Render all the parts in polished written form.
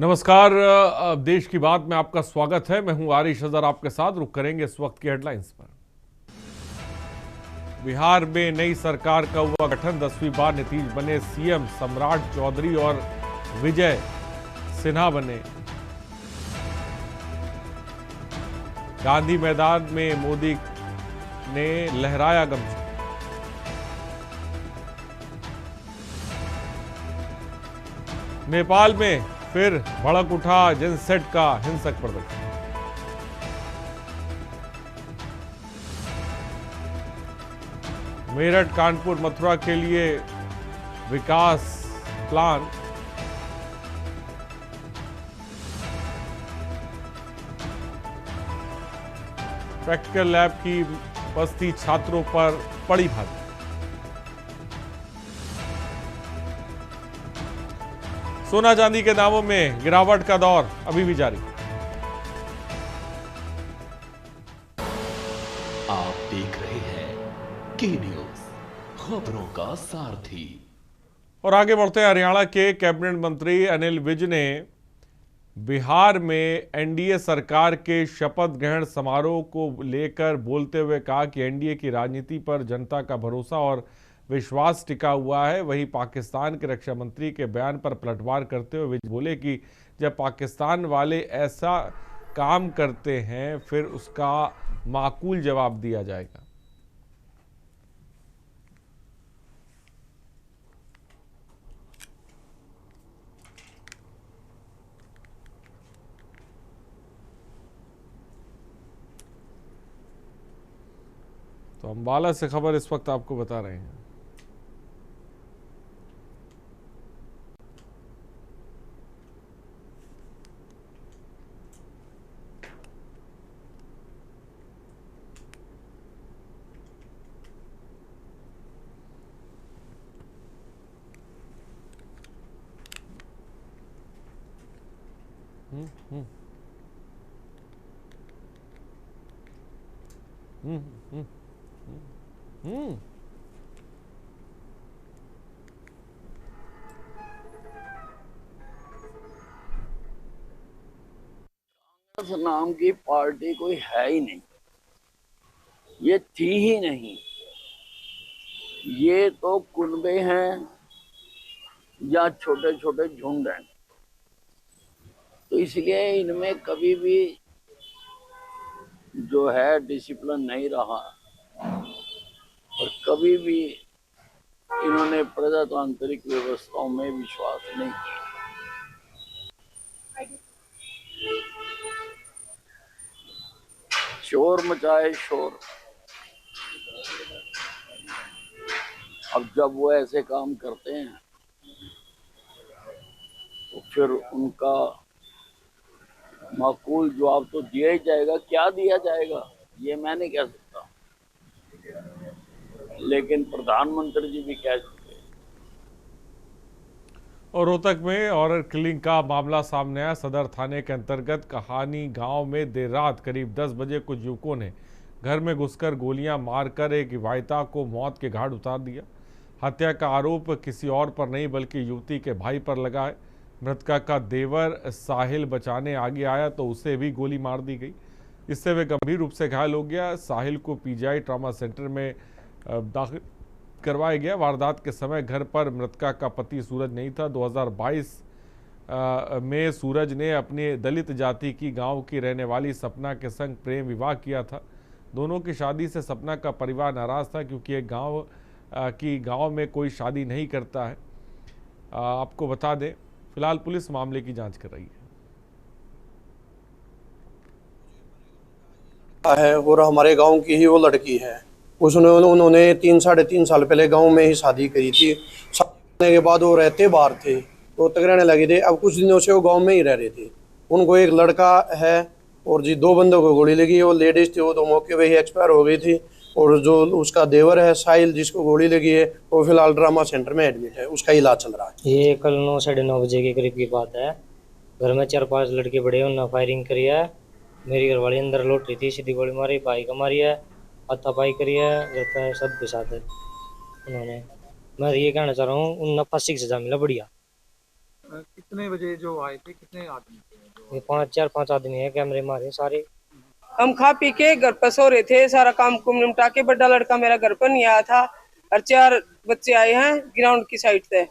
नमस्कार। देश की बात में आपका स्वागत है। मैं हूं आरिश अजहर आपके साथ। रुक करेंगे इस वक्त की हेडलाइंस पर। बिहार में नई सरकार का हुआ गठन, 10वीं बार नीतीश बने सीएम। सम्राट चौधरी और विजय सिन्हा बने। गांधी मैदान में मोदी ने लहराया गमछा। नेपाल में फिर भड़क उठा जनसेट का हिंसक प्रदर्शन। मेरठ कानपुर मथुरा के लिए विकास प्लान। प्रैक्टिकल लैब की बस्ती छात्रों पर पड़ी भारी। सोना चांदी के दामों में गिरावट का दौर अभी भी जारी। आप देख रहे हैं के न्यूज, खबरों का सारथी। और आगे बढ़ते हैं। हरियाणा के कैबिनेट मंत्री अनिल विज ने बिहार में एनडीए सरकार के शपथ ग्रहण समारोह को लेकर बोलते हुए कहा कि एनडीए की राजनीति पर जनता का भरोसा और विश्वास टिका हुआ है। वहीं पाकिस्तान के रक्षा मंत्री के बयान पर पलटवार करते हुए विज बोले कि जब पाकिस्तान वाले ऐसा काम करते हैं फिर उसका माकूल जवाब दिया जाएगा। तो अंबाला से खबर इस वक्त आपको बता रहे हैं। हम्म हम्म हम्म हम्म हम्म कांग्रेस नाम की पार्टी कोई है ही नहीं, ये थी ही नहीं। ये तो कुनबे हैं या छोटे छोटे झुंड हैं। तो इसलिए इनमें कभी भी जो है डिसिप्लिन नहीं रहा और कभी भी इन्होंने प्रजातांत्रिक व्यवस्थाओं में विश्वास नहीं किया। शोर मचाए शोर। अब जब वो ऐसे काम करते हैं तो फिर उनका माकूल जवाब तो दिया ही जाएगा। क्या दिया जाएगा ये मैं नहीं कह सकता, लेकिन प्रधानमंत्री जी भी कह चुके। और रोहतक में ऑनर किलिंग का मामला सामने आया। सदर थाने के अंतर्गत कहानी गांव में देर रात करीब 10 बजे कुछ युवकों ने घर में घुसकर गोलियां मारकर एक विवाहिता को मौत के घाट उतार दिया। हत्या का आरोप किसी और पर नहीं बल्कि युवती के भाई पर लगा है। मृतका का देवर साहिल बचाने आगे आया तो उसे भी गोली मार दी गई। इससे वे गंभीर रूप से घायल हो गया। साहिल को पीजीआई ट्रॉमा सेंटर में दाखिल करवाया गया। वारदात के समय घर पर मृतका का पति सूरज नहीं था। 2022 में सूरज ने अपनी दलित जाति की गांव की रहने वाली सपना के संग प्रेम विवाह किया था। दोनों की शादी से सपना का परिवार नाराज था क्योंकि एक गांव में कोई शादी नहीं करता है। आपको बता दें फिलहाल पुलिस मामले की जांच कर रही है और हमारे गांव की ही वो लड़की है। उन्होंने 3-3.5 साल पहले गांव में ही शादी करी थी। शादी करने के बाद वो रहते बाहर थे, रोहतक रहने लगे थे। अब कुछ दिनों से वो गांव में ही रह रहे थे। उनको एक लड़का है और जी 2 बंदों को गोली लगी। वो लेडीज थी, वो तो मौके पे ही एक्सपायर हो गई थी। और जो उसका देवर है साहिल, जिसको गोली लगी है, वो फिलहाल ट्रामा सेंटर में एडमिट है, उसका इलाज चल रहा है। ये कल 9-9:30 बजे के करीब की बात है। घर में 4-5 लड़के बड़े, उन्होंने फायरिंग करी है। मेरी घरवाली अंदर लौट रही थी, सीधी गोली मारी, भाई का मारी है, हाथापाई करी है, रहता है सब के साथ है उन्होंने। मैं ये कहना चाह रहा हूँ, उन्हें फांसी की सजा मिला बढ़िया। कितने बजे जो आए थे, कितने आदमी थे जो? ये 4-5 आदमी है, कैमरे मारे सारे। हम खा पी के घर पर सो रहे थे, सारा काम कुम निपटा के। बड़ा लड़का मेरा घर पर नहीं आया था और 4 बच्चे आए हैं ग्राउंड की साइड से।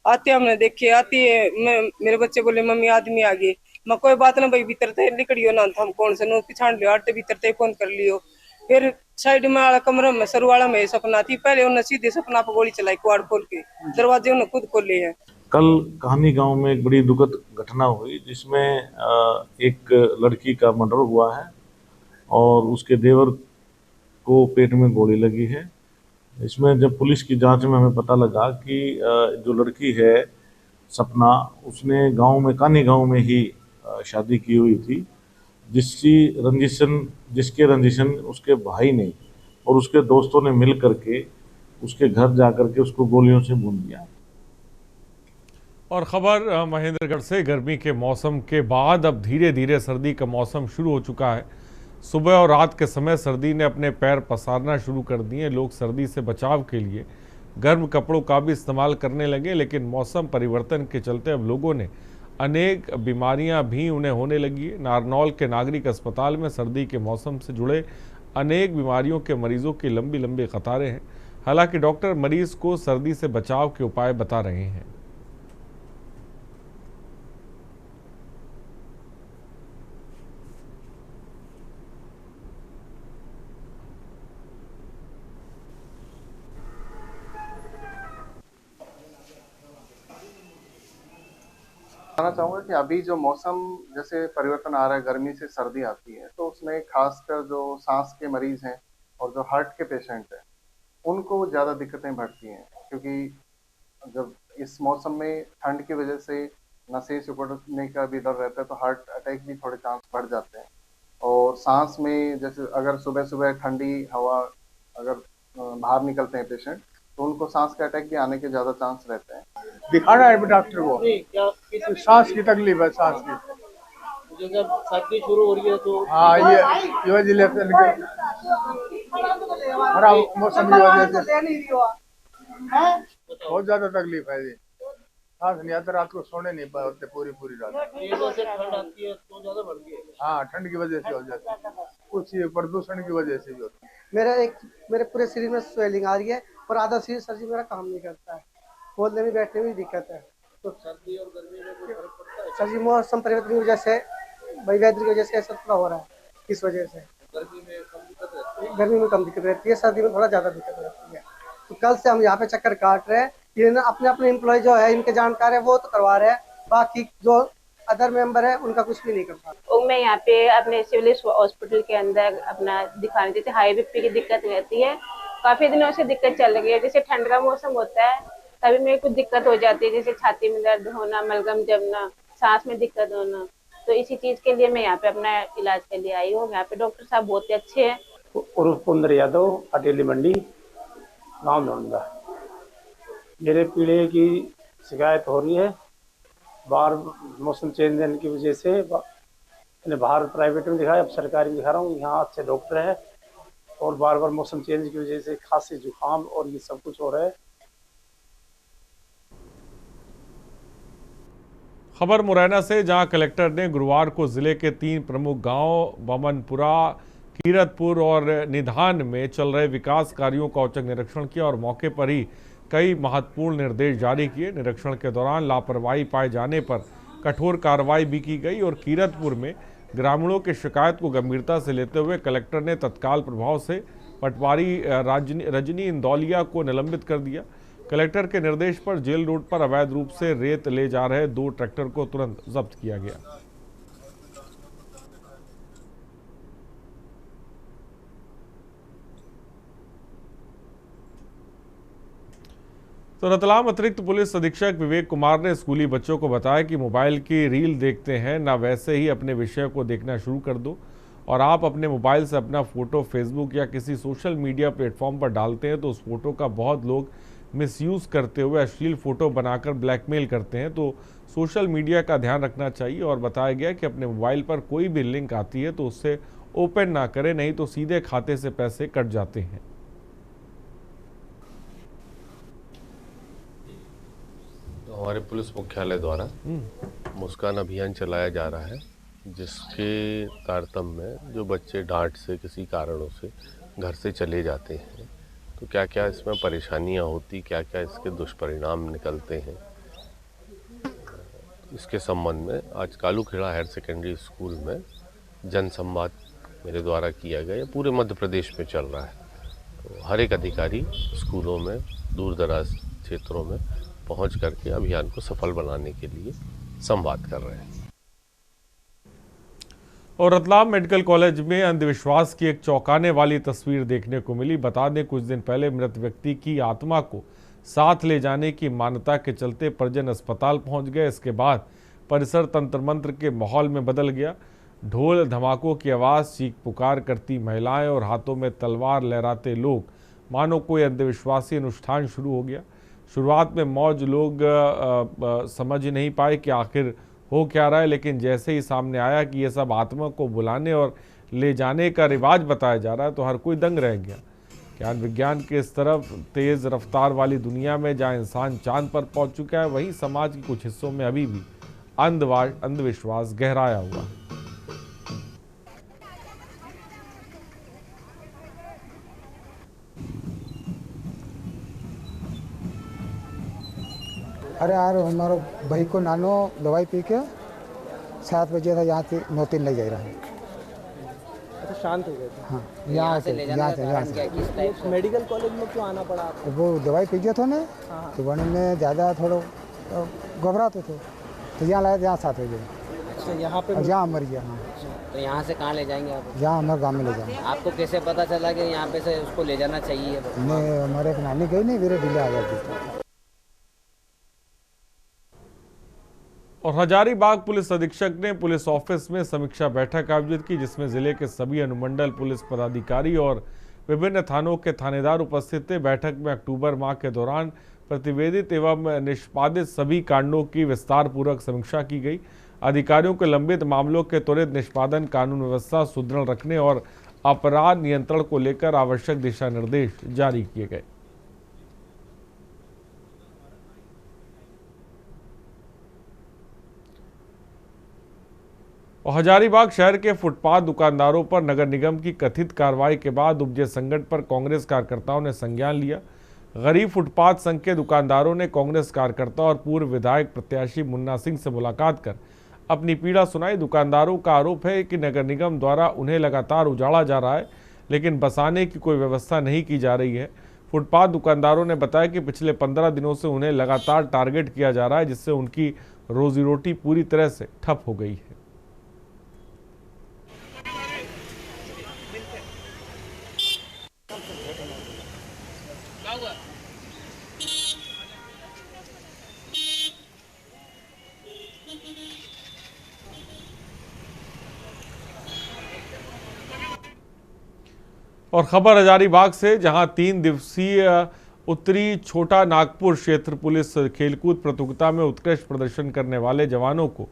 आते हमने देखे, आती है मेरे बच्चे बोले मम्मी आदमी आ गए। मैं कोई बात ना भाई, भीतर थे निकलियो ना, हम कौन से नो पिछाड़ लियो, आते भीतर थे फोन कर लियो। फिर साइड में वाला कमरा में सर वाला में सपना थी, पहले उन्हें सीधे सपना पर गोली चलाई, कुआड़ खोल के दरवाजे उन्हें खुद खोले हैं। कल कहानी गांव में एक बड़ी दुखद घटना हुई जिसमें एक लड़की का मर्डर हुआ है और उसके देवर को पेट में गोली लगी है। इसमें जब पुलिस की जांच में हमें पता लगा कि जो लड़की है सपना, उसने गांव में कानी गांव में ही शादी की हुई थी, जिसके रंजिशन उसके भाई ने और उसके दोस्तों ने मिल करके उसके घर जा करके उसको गोलियों से भून दिया। और खबर महेंद्रगढ़ से। गर्मी के मौसम के बाद अब धीरे धीरे सर्दी का मौसम शुरू हो चुका है। सुबह और रात के समय सर्दी ने अपने पैर पसारना शुरू कर दिए। लोग सर्दी से बचाव के लिए गर्म कपड़ों का भी इस्तेमाल करने लगे, लेकिन मौसम परिवर्तन के चलते अब लोगों ने अनेक बीमारियां भी उन्हें होने लगी। नारनौल के नागरिक अस्पताल में सर्दी के मौसम से जुड़े अनेक बीमारियों के मरीजों की लंबी लंबी कतारें हैं। हालांकि डॉक्टर मरीज को सर्दी से बचाव के उपाय बता रहे हैं। बताना चाहूँगा कि अभी जो मौसम जैसे परिवर्तन आ रहा है, गर्मी से सर्दी आती है, तो उसमें खासकर जो सांस के मरीज हैं और जो हार्ट के पेशेंट हैं उनको ज़्यादा दिक्कतें बढ़ती हैं, क्योंकि जब इस मौसम में ठंड की वजह से नसें सिकुड़ने का भी डर रहता है, तो हार्ट अटैक भी थोड़े चांस बढ़ जाते हैं। और सांस में जैसे अगर सुबह सुबह ठंडी हवा अगर बाहर निकलते हैं पेशेंट, तो उनको सांस के अटैक भी आने के ज़्यादा चांस रहते हैं। दिखाना है डॉक्टर को, सांस की तकलीफ है, सांस की। जब सर्दी शुरू हो रही है तो हाँ, ये वजह खराब मौसम की वजह से बहुत ज्यादा तकलीफ है। जी सांस नहीं आता, रात को सोने नहीं पाते पूरी रात। जैसे ठंड आती है तो ज्यादा बढ़ती है। हाँ, ठंड की वजह से हो जाती है, कुछ ये प्रदूषण की वजह से भी होता मेरे है। पूरे शरीर में स्वेलिंग आ रही है और आधा शरीर सर जी मेरा काम नहीं करता है, बोलने में बैठने में दिक्कत है। तो सर्दी और गर्मी में कोई फर्क पड़ता है? सर जी मौसम परिवर्तन की वजह से, वेदर की वजह से ऐसा थोड़ा हो रहा है। इस वजह से गर्मी में कम दिक्कत रहती है, गर्मी में कम दिक्कत रहती है, सर्दी में थोड़ा ज्यादा दिक्कत रहती है। तो कल से हम यहाँ पे चक्कर काट रहे हैं। ये ना अपने एम्प्लॉय जो है, इनके जानकार है, वो तो करवा रहे हैं, बाकी जो अदर मेंबर है उनका कुछ भी नहीं कर पा रहा। मैं यहाँ पे अपने सिविल हॉस्पिटल के अंदर अपना दिखाने, जैसे हाई बीपी की दिक्कत रहती है, काफी दिनों से दिक्कत चल रही है। जैसे ठंड का मौसम होता है तभी मेरे कुछ दिक्कत हो जाती है, जैसे छाती में दर्द होना, मलगम जमना, सांस में दिक्कत होना। तो इसी चीज के लिए मैं यहाँ पे अपना इलाज के लिए आई हूँ। यहाँ पे डॉक्टर साहब बहुत ही अच्छे हैं। उर्फ कुंदर यादव, अटेली मंडी, गाँव धोंडा। मेरे पीड़े की शिकायत हो रही है, बाहर मौसम चेंज होने की वजह से मैंने बाहर प्राइवेट में दिखाया, अब सरकारी में दिखा रहा हूँ। यहाँ अच्छे डॉक्टर है और बार बार मौसम चेंज की वजह से खांसी जुकाम और ये सब कुछ हो रहा है। खबर मुरैना से, जहां कलेक्टर ने गुरुवार को जिले के 3 प्रमुख गांव बमनपुरा, कीरतपुर और निधान में चल रहे विकास कार्यों का औचक निरीक्षण किया और मौके पर ही कई महत्वपूर्ण निर्देश जारी किए। निरीक्षण के दौरान लापरवाही पाए जाने पर कठोर कार्रवाई भी की गई और कीरतपुर में ग्रामीणों की शिकायत को गंभीरता से लेते हुए कलेक्टर ने तत्काल प्रभाव से पटवारी रजनी इंदौलिया को निलंबित कर दिया। कलेक्टर के निर्देश पर जेल रोड पर अवैध रूप से रेत ले जा रहे 2 ट्रैक्टर को तुरंत जब्त किया गया। तो रतलाम अतिरिक्त पुलिस अधीक्षक विवेक कुमार ने स्कूली बच्चों को बताया कि मोबाइल की रील देखते हैं ना, वैसे ही अपने विषय को देखना शुरू कर दो। और आप अपने मोबाइल से अपना फोटो फेसबुक या किसी सोशल मीडिया प्लेटफॉर्म पर डालते हैं तो उस फोटो का बहुत लोग मिसयूज़ करते हुए अश्लील फोटो बनाकर ब्लैकमेल करते हैं। तो सोशल मीडिया का ध्यान रखना चाहिए और बताया गया कि अपने मोबाइल पर कोई भी लिंक आती है तो उससे ओपन ना करें, नहीं तो सीधे खाते से पैसे कट जाते हैं। हमारे पुलिस मुख्यालय द्वारा मुस्कान अभियान चलाया जा रहा है, जिसके तारतम्य में जो बच्चे डांट से किसी कारणों से घर से चले जाते हैं तो क्या क्या इसमें परेशानियां होती, क्या क्या इसके दुष्परिणाम निकलते हैं, इसके संबंध में आज कालूखेड़ा हायर सेकेंडरी स्कूल में जन संवाद मेरे द्वारा किया गया। ये पूरे मध्य प्रदेश में चल रहा है। तो हर एक अधिकारी स्कूलों में, दूर दराज क्षेत्रों में पहुंच करके अभियान को सफल बनाने के लिए संवाद कर रहे हैं। और रतलाम मेडिकल कॉलेज में अंधविश्वास की एक चौंकाने वाली तस्वीर देखने को मिली। बता दें, कुछ दिन पहले मृत व्यक्ति की आत्मा को साथ ले जाने की मान्यता के चलते परिजन अस्पताल पहुंच गए। इसके बाद परिसर तंत्र मंत्र के माहौल में बदल गया। ढोल धमाकों की आवाज़, चीख पुकार करती महिलाएं और हाथों में तलवार लहराते लोग, मानो कोई अंधविश्वासी अनुष्ठान शुरू हो गया। शुरुआत में मौज लोग समझ नहीं पाए कि आखिर हो क्या रहा है, लेकिन जैसे ही सामने आया कि ये सब आत्मा को बुलाने और ले जाने का रिवाज बताया जा रहा है, तो हर कोई दंग रह गया। ज्ञान विज्ञान के इस तरफ तेज़ रफ्तार वाली दुनिया में जहाँ इंसान चांद पर पहुँच चुका है, वहीं समाज के कुछ हिस्सों में अभी भी अंधविश्वास गहराया हुआ है। अरे यार, हमारा भाई को नानो दवाई पी के 7 बजे था, यहाँ से 9-3 ले जा रहा है। तो शांत हो गए थे। हाँ, यहाँ से मेडिकल कॉलेज में क्यों आना पड़ा आपको? वो दवाई पी गया था ना, तो वन में ज़्यादा थोड़ा घबराते थे, तो यहाँ लाया, यहाँ 7 बजे। अच्छा, यहाँ पे यहाँ मर गया। हाँ, तो यहाँ से कहाँ ले जाएंगे आप? यहाँ हमारे गाँव में ले जाएंगे। आपको कैसे पता चला कि यहाँ पे से उसको ले जाना चाहिए? नहीं, हमारे एक नानी गई नहीं, मेरे डिले आ गया। और हजारीबाग पुलिस अधीक्षक ने पुलिस ऑफिस में समीक्षा बैठक आयोजित की, जिसमें जिले के सभी अनुमंडल पुलिस पदाधिकारी और विभिन्न थानों के थानेदार उपस्थित थे। बैठक में अक्टूबर माह के दौरान प्रतिवेदित एवं निष्पादित सभी कांडों की विस्तार पूर्वक समीक्षा की गई। अधिकारियों के लंबित मामलों के त्वरित निष्पादन, कानून व्यवस्था सुदृढ़ रखने और अपराध नियंत्रण को लेकर आवश्यक दिशा निर्देश जारी किए गए। और हजारीबाग शहर के फुटपाथ दुकानदारों पर नगर निगम की कथित कार्रवाई के बाद उपजे संकट पर कांग्रेस कार्यकर्ताओं ने संज्ञान लिया। गरीब फुटपाथ संघ के दुकानदारों ने कांग्रेस कार्यकर्ता और पूर्व विधायक प्रत्याशी मुन्ना सिंह से मुलाकात कर अपनी पीड़ा सुनाई। दुकानदारों का आरोप है कि नगर निगम द्वारा उन्हें लगातार उजाड़ा जा रहा है, लेकिन बसाने की कोई व्यवस्था नहीं की जा रही है। फुटपाथ दुकानदारों ने बताया कि पिछले 15 दिनों से उन्हें लगातार टारगेट किया जा रहा है, जिससे उनकी रोजी रोटी पूरी तरह से ठप हो गई है। और खबर हजारीबाग से, जहां 3 दिवसीय उत्तरी छोटा नागपुर क्षेत्र पुलिस खेलकूद प्रतियोगिता में उत्कृष्ट प्रदर्शन करने वाले जवानों को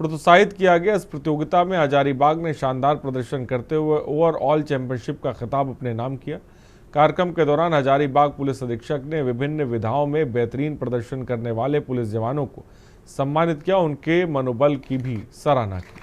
प्रोत्साहित किया गया। इस प्रतियोगिता में हजारीबाग ने शानदार प्रदर्शन करते हुए ओवरऑल चैंपियनशिप का खिताब अपने नाम किया। कार्यक्रम के दौरान हजारीबाग पुलिस अधीक्षक ने विभिन्न विधाओं में बेहतरीन प्रदर्शन करने वाले पुलिस जवानों को सम्मानित किया, उनके मनोबल की भी सराहना की।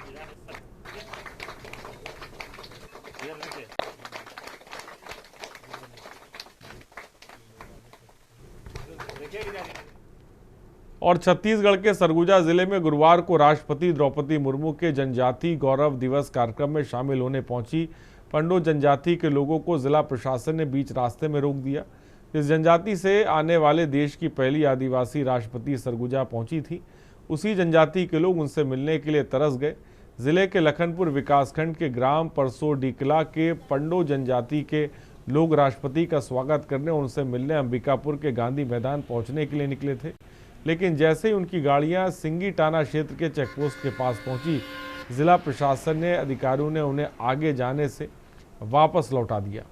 और छत्तीसगढ़ के सरगुजा जिले में गुरुवार को राष्ट्रपति द्रौपदी मुर्मू के जनजाति गौरव दिवस कार्यक्रम में शामिल होने पहुंची पंडो जनजाति के लोगों को जिला प्रशासन ने बीच रास्ते में रोक दिया। इस जनजाति से आने वाले देश की पहली आदिवासी राष्ट्रपति सरगुजा पहुंची थी। उसी जनजाति के लोग उनसे मिलने के लिए तरस गए। जिले के लखनपुर विकासखंड के ग्राम परसोडीकला के पंडो जनजाति के लोग राष्ट्रपति का स्वागत करने और उनसे मिलने अंबिकापुर के गांधी मैदान पहुंचने के लिए निकले थे, लेकिन जैसे ही उनकी गाड़ियां सिंगी टाना क्षेत्र के चेकपोस्ट के पास पहुंची, जिला प्रशासन ने अधिकारियों ने उन्हें आगे जाने से वापस लौटा दिया।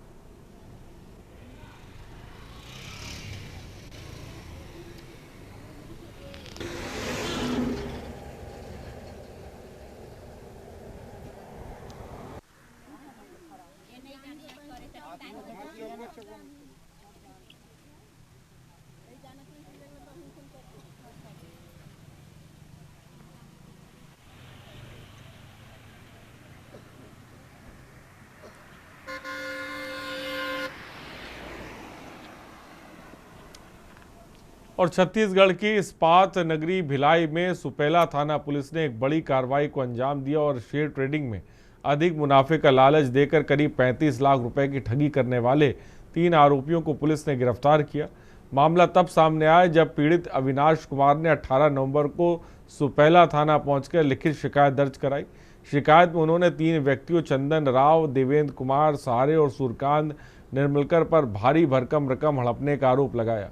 और छत्तीसगढ़ की इस्पात नगरी भिलाई में सुपेला थाना पुलिस ने एक बड़ी कार्रवाई को अंजाम दिया और शेयर ट्रेडिंग में अधिक मुनाफे का लालच देकर करीब 35 लाख रुपए की ठगी करने वाले 3 आरोपियों को पुलिस ने गिरफ्तार किया। मामला तब सामने आया जब पीड़ित अविनाश कुमार ने 18 नवंबर को सुपेला थाना पहुंचकर लिखित शिकायत दर्ज कराई। शिकायत में उन्होंने 3 व्यक्तियों चंदन राव, देवेंद्र कुमार सहारे और सूर्यकांत निर्मलकर पर भारी भरकम रकम हड़पने का आरोप लगाया।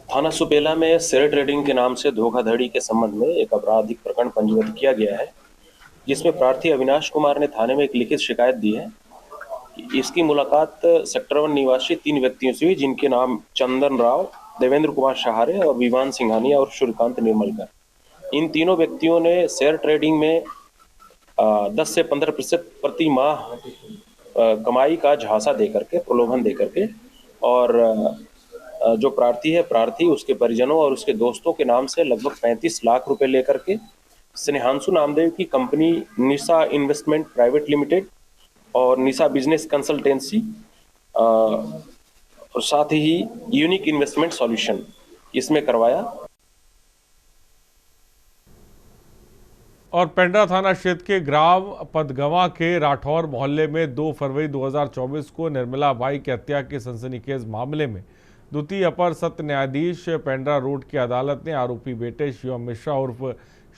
थाना सुपेला में शेयर ट्रेडिंग के नाम से धोखाधड़ी के संबंध में एक आपराधिक प्रकरण पंजीबद्ध किया गया है, जिसमें प्रार्थी अविनाश कुमार ने थाने में एक लिखित शिकायत दी है। इसकी मुलाकात सेक्टर 1 निवासी 3 व्यक्तियों से हुई, जिनके नाम चंदन राव, देवेंद्र कुमार सहारे और विवान सिंघानिया और सूर्यकांत निर्मलकर। इन तीनों व्यक्तियों ने शेयर ट्रेडिंग में 10 से 15% प्रति माह कमाई का झांसा देकर के, प्रलोभन देकर के, और जो प्रार्थी उसके परिजनों और उसके दोस्तों के नाम से लगभग 35 लाख रुपए लेकर के स्नेहांशु नामदेव की कंपनी निशा इन्वेस्टमेंट प्राइवेट लिमिटेड और निशा बिजनेस कंसल्टेंसी और साथ ही यूनिक इन्वेस्टमेंट सॉल्यूशन इसमें करवाया। और पेंड्रा थाना क्षेत्र के ग्राम पदगवा के राठौर मोहल्ले में 2 फरवरी 2024 को निर्मला बाई की हत्या के सनसनीखेज मामले में द्वितीय अपर सत्र न्यायाधीश पेंड्रा रोड की अदालत ने आरोपी बेटे शिवम मिश्रा उर्फ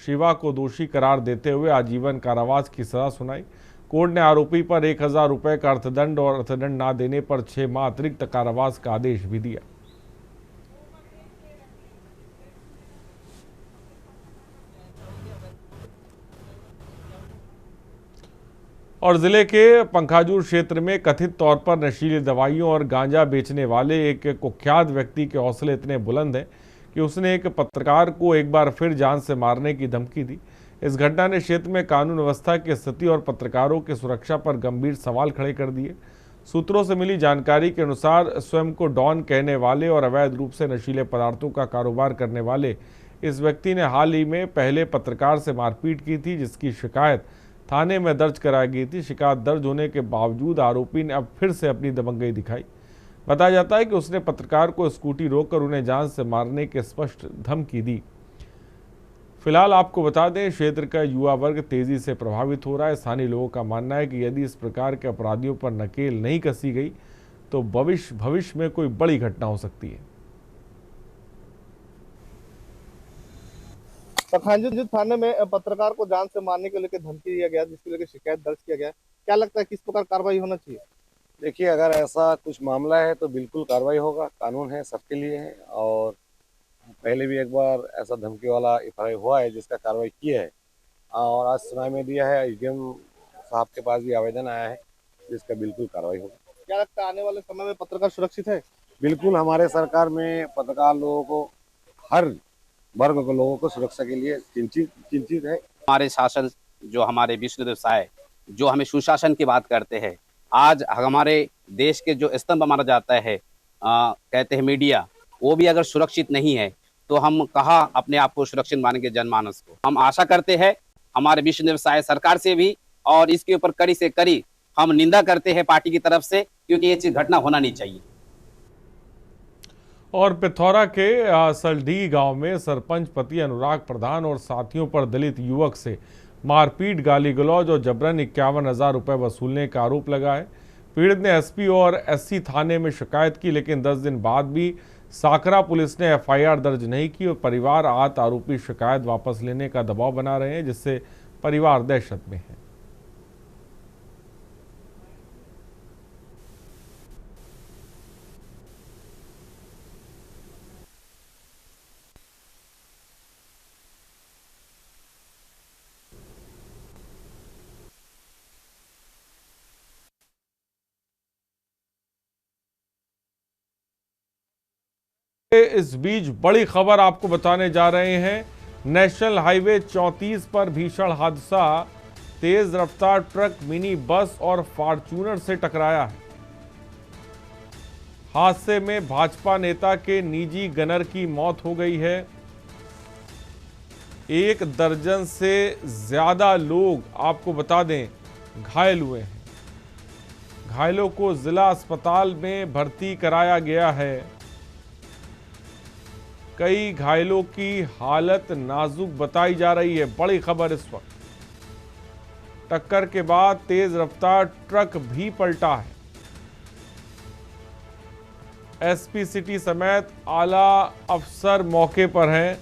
शिवा को दोषी करार देते हुए आजीवन कारावास की सजा सुनाई। कोर्ट ने आरोपी पर 1000 रुपये का अर्थदंड और अर्थदंड न देने पर 6 माह अतिरिक्त कारावास का आदेश भी दिया। और जिले के पंखाजूर क्षेत्र में कथित तौर पर नशीली दवाइयों और गांजा बेचने वाले एक कुख्यात व्यक्ति के हौसले इतने बुलंद हैं कि उसने एक पत्रकार को एक बार फिर जान से मारने की धमकी दी। इस घटना ने क्षेत्र में कानून व्यवस्था की स्थिति और पत्रकारों की सुरक्षा पर गंभीर सवाल खड़े कर दिए। सूत्रों से मिली जानकारी के अनुसार स्वयं को डॉन कहने वाले और अवैध रूप से नशीले पदार्थों का कारोबार करने वाले इस व्यक्ति ने हाल ही में पहले पत्रकार से मारपीट की थी, जिसकी शिकायत थाने में दर्ज कराई गई थी। शिकायत दर्ज होने के बावजूद आरोपी ने अब फिर से अपनी दबंगई दिखाई। बताया जाता है कि उसने पत्रकार को स्कूटी रोककर उन्हें जान से मारने की स्पष्ट धमकी दी। फिलहाल आपको बता दें, क्षेत्र का युवा वर्ग तेजी से प्रभावित हो रहा है। स्थानीय लोगों का मानना है कि यदि इस प्रकार के अपराधियों पर नकेल नहीं कसी गई तो भविष्य में कोई बड़ी घटना हो सकती है। पंखाजूर थाने में पत्रकार को जान से मारने को लेकर धमकी दिया गया, जिसको लेकर शिकायत दर्ज किया गया। क्या लगता है किस प्रकार कार्रवाई होना चाहिए? देखिए, अगर ऐसा कुछ मामला है तो बिल्कुल कार्रवाई होगा। कानून है, सबके लिए है। और पहले भी एक बार ऐसा धमकी वाला एफआईआर हुआ है जिसका कार्रवाई की है, और आज सुनाई में दिया है। एसडीएम साहब के पास भी आवेदन आया है जिसका बिल्कुल कार्रवाई होगा। क्या लगता है आने वाले समय में पत्रकार सुरक्षित है? बिल्कुल, हमारे सरकार में पत्रकार लोगों को, हर वर्ग के लोगों को सुरक्षा के लिए चिंतित है। हमारे शासन, जो हमारे विष्णुदेव साय, जो हमें सुशासन की बात करते हैं, आज हमारे देश के जो स्तंभ माना जाता है, कहते हैं मीडिया, वो भी अगर सुरक्षित नहीं है तो हम कहाँ अपने आप को सुरक्षित मानेंगे जनमानस को। हम आशा करते हैं हमारे विष्णुदेव साय सरकार से भी, और इसके ऊपर कड़ी से कड़ी हम निंदा करते हैं पार्टी की तरफ से, क्योंकि ये चीज घटना होना नहीं चाहिए। और पिथौरा के सलडी गांव में सरपंच पति अनुराग प्रधान और साथियों पर दलित युवक से मारपीट, गाली गलौज और जबरन 51,000 रुपये वसूलने का आरोप लगा है। पीड़ित ने एसपी और एससी थाने में शिकायत की, लेकिन 10 दिन बाद भी साकरा पुलिस ने एफआईआर दर्ज नहीं की और परिवार आहत आरोपी शिकायत वापस लेने का दबाव बना रहे हैं, जिससे परिवार दहशत में है। इस बीच बड़ी खबर आपको बताने जा रहे हैं। नेशनल हाईवे 34 पर भीषण हादसा, तेज रफ्तार ट्रक मिनी बस और फॉर्च्यूनर से टकराया है। हादसे में भाजपा नेता के निजी गनर की मौत हो गई है। 1 दर्जन से ज्यादा लोग आपको बता दें घायल हुए हैं। घायलों को जिला अस्पताल में भर्ती कराया गया है। कई घायलों की हालत नाजुक बताई जा रही है। बड़ी खबर इस वक्त, टक्कर के बाद तेज रफ्तार ट्रक भी पलटा है। एसपी सिटी समेत आला अफसर मौके पर हैं।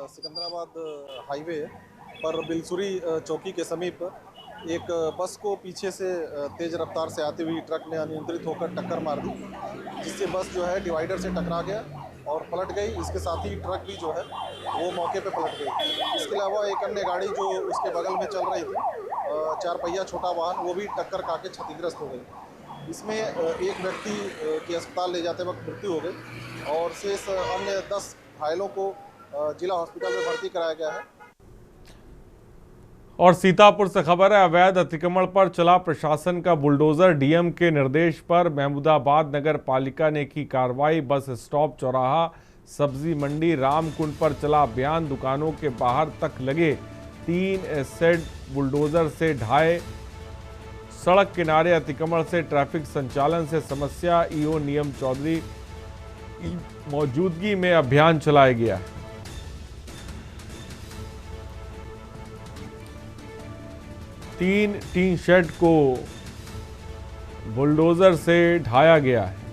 सिकंदराबाद हाईवे पर बिलसुरी चौकी के समीप एक बस को पीछे से तेज रफ्तार से आती हुई ट्रक ने अनियंत्रित होकर टक्कर मार दी, जिससे बस जो है डिवाइडर से टकरा गया और पलट गई। इसके साथ ही ट्रक भी जो है वो मौके पे पलट गई। इसके अलावा एक अन्य गाड़ी जो उसके बगल में चल रही थी, 4 पहिया छोटा वाहन, वो भी टक्कर खा के क्षतिग्रस्त हो गई। इसमें एक व्यक्ति की अस्पताल ले जाते वक्त मृत्यु हो गई और शेष अन्य 10 घायलों को जिला हॉस्पिटल में भर्ती कराया गया है। और सीतापुर से खबर है, अवैध अतिक्रमण पर चला प्रशासन का बुलडोजर। डीएम के निर्देश पर महमूदाबाद नगर पालिका ने की कार्रवाई। बस स्टॉप, चौराहा, सब्जी मंडी, रामकुंड पर चला अभियान। दुकानों के बाहर तक लगे 3 शेड बुलडोजर से ढाए। सड़क किनारे अतिक्रमण से ट्रैफिक संचालन से समस्या। ईओ नियम चौधरी की मौजूदगी में अभियान चलाया गया। 3 टीन शेड को बुलडोजर से ढाया गया है।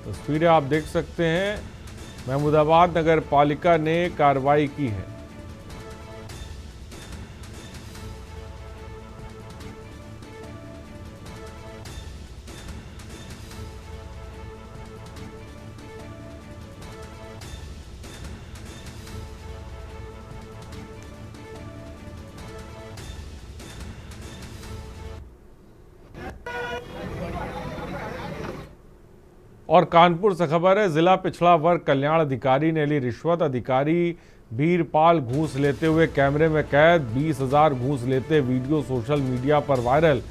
तस्वीरें आप देख सकते हैं, महमूदाबाद नगर पालिका ने कार्रवाई की है। और कानपुर से खबर है, जिला पिछड़ा वर्ग कल्याण अधिकारी ने ली रिश्वत। अधिकारी बीरपाल घूस लेते हुए कैमरे में कैद। 20,000 घूस लेते वीडियो सोशल मीडिया पर वायरल।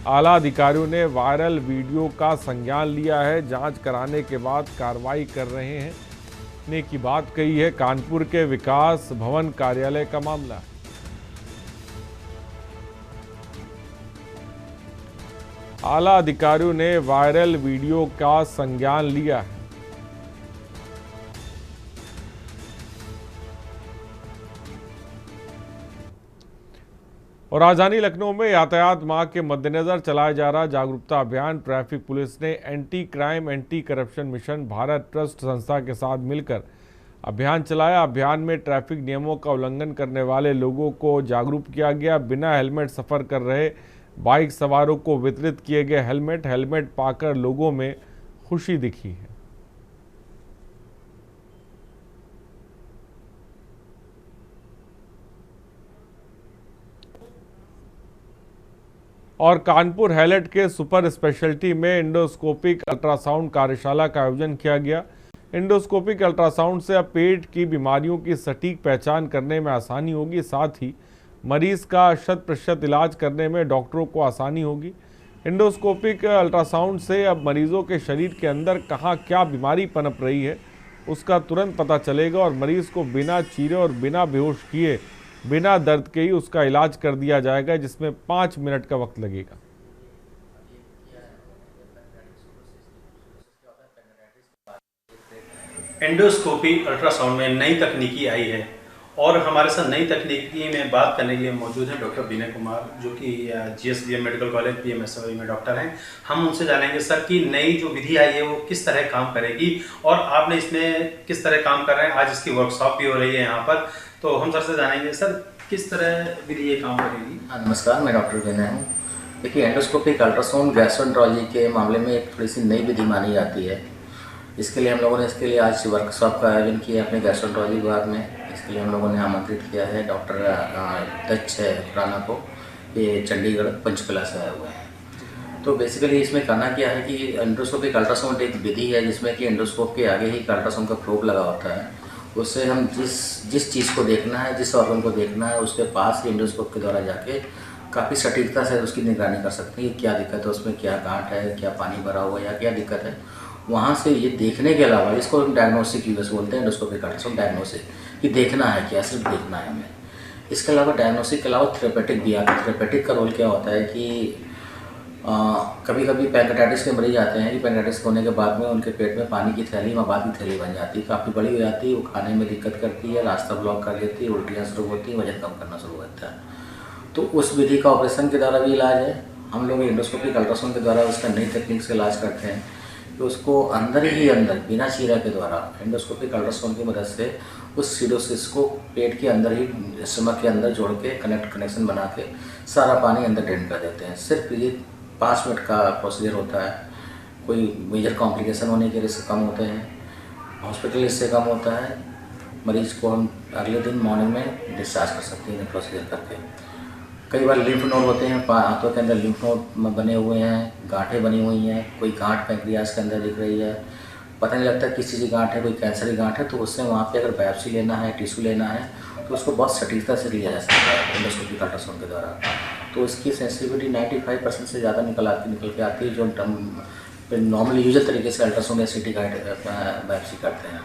आला अधिकारियों ने वायरल वीडियो का संज्ञान लिया है। जांच कराने के बाद कार्रवाई कर रहे हैं ने की बात कही है। कानपुर के विकास भवन कार्यालय का मामला है। आला अधिकारियों ने वायरल वीडियो का संज्ञान लिया है। और राजधानी लखनऊ में यातायात माह के मद्देनजर चलाया जा रहा जागरूकता अभियान। ट्रैफिक पुलिस ने anti crime anti corruption mission Bharat trust संस्था के साथ मिलकर अभियान चलाया। अभियान में ट्रैफिक नियमों का उल्लंघन करने वाले लोगों को जागरूक किया गया। बिना हेलमेट सफर कर रहे बाइक सवारों को वितरित किए गए हेलमेट पाकर लोगों में खुशी दिखी है। और कानपुर हैलेट के सुपर स्पेशलिटी में इंडोस्कोपिक अल्ट्रासाउंड कार्यशाला का आयोजन किया गया। इंडोस्कोपिक अल्ट्रासाउंड से अब पेट की बीमारियों की सटीक पहचान करने में आसानी होगी। साथ ही मरीज का 100% इलाज करने में डॉक्टरों को आसानी होगी। इंडोस्कोपिक अल्ट्रासाउंड से अब मरीजों के शरीर के अंदर कहाँ क्या बीमारी पनप रही है उसका तुरंत पता चलेगा और मरीज को बिना चीरे और बिना बेहोश किए, बिना दर्द के ही उसका इलाज कर दिया जाएगा, जिसमें 5 मिनट का वक्त लगेगा। एंडोस्कोपी अल्ट्रासाउंड में नई तकनीकी आई है और हमारे साथ नई तकनीकी में बात करने के लिए मौजूद हैं डॉक्टर विनय कुमार, जो कि जीएसडीएम मेडिकल कॉलेज पीएमएसओई में डॉक्टर हैं। हम उनसे जानेंगे सर कि नई जो विधि आई है वो किस तरह काम करेगी और आपने इसमें किस तरह काम कर रहे हैं। आज इसकी वर्कशॉप भी हो रही है यहाँ पर, तो हम सर से जानेंगे सर किस तरह विधि ये काम करेगी। नमस्कार, मैं डॉक्टर विनय हूँ। देखिए, एंडोस्कोपिक अल्ट्रासाउंड गैस्ट्रोएंटरोलॉजी के मामले में एक थोड़ी सी नई विधि मानी जाती है। इसके लिए हम लोगों ने आज वर्कशॉप का आयोजन किया अपने गैस्ट्रोएंटरोलॉजी विभाग में। इसके लिए हम लोगों ने आमंत्रित किया है डॉक्टर दक्ष खुराना को। ये चंडीगढ़ पंचकुला से आए हुए हैं। तो बेसिकली इसमें कहना क्या है कि एंडोस्कोपिक अल्ट्रासाउंड एक विधि है जिसमें कि एंडोस्कोप के आगे ही अल्ट्रासाउंड का प्रोब लगा होता है उससे हम जिस चीज़ को देखना है, जिस ऑर्गन को देखना है, उसके पास ही एंडोस्कोप के द्वारा जाके काफ़ी सटीकता से उसकी निगरानी कर सकते हैं कि क्या दिक्कत है, उसमें क्या गांठ है, क्या पानी भरा हुआ है या क्या दिक्कत है। वहाँ से ये देखने के अलावा, इसको हम डायग्नोस्टिक यूएस बोलते हैं, एंडोस्कोपिक अल्ट्रासाउंड डायग्नोस्टिक, कि देखना है क्या, सिर्फ देखना है हमें। इसके अलावा डायग्नोस्टिक के अलावा थेरेपेटिक भी आता है। थेरेपेटिक का रोल क्या होता है कि कभी कभी पैंक्रेटाइटिस के मरीज आते हैं कि पैंक्रेटाइटिस होने के बाद में उनके पेट में पानी की थैली, मवाद की थैली बन जाती है, काफ़ी बड़ी हो जाती है, वो खाने में दिक्कत करती है, रास्ता ब्लॉक कर देती है, उल्टियाँ शुरू होती हैं, वजन कम करना शुरू होता है। तो उस विधि का ऑपरेशन के द्वारा भी इलाज है। हम लोग एंडोस्कोपिक अल्ट्रासाउंड के द्वारा उसका नई तकनीक से इलाज करते हैं कि उसको अंदर ही अंदर बिना चीरा के द्वारा एंडोस्कोपिक अल्ट्रासाउंड की मदद से उस सीडोसिस को पेट के अंदर ही, स्टमक के अंदर जोड़ के कनेक्शन बना के सारा पानी अंदर ड्रेन कर देते हैं। सिर्फ ये 5 मिनट का प्रोसीजर होता है। कोई मेजर कॉम्प्लिकेशन होने के रिस्क कम होते हैं, हॉस्पिटल इससे कम होता है। मरीज को हम अगले दिन मॉर्निंग में डिस्चार्ज कर सकते हैं प्रोसीजर करके। कई बार लिम्फ नोड होते हैं, हाथों के अंदर लिम्फ नोड बने हुए हैं, गांठें बनी हुई हैं, कोई गांठ पैंक्रियाज के अंदर दिख रही है, पता नहीं लगता किस चीज़ की गांठ है, कोई कैंसर की गांठ है, तो उससे वहाँ पे अगर बायोप्सी लेना है, टिश्यू लेना है, तो उसको बहुत सटीकता से लिया जा सकता है एंडोस्कोपिक अल्ट्रासाउंड के द्वारा। तो उसकी सेंसिटिविटी 95% से ज़्यादा निकल के आती है, जो नॉर्मली यूजल तरीके से अल्ट्रासाउंड या सीटी बायोप्सी करते हैं।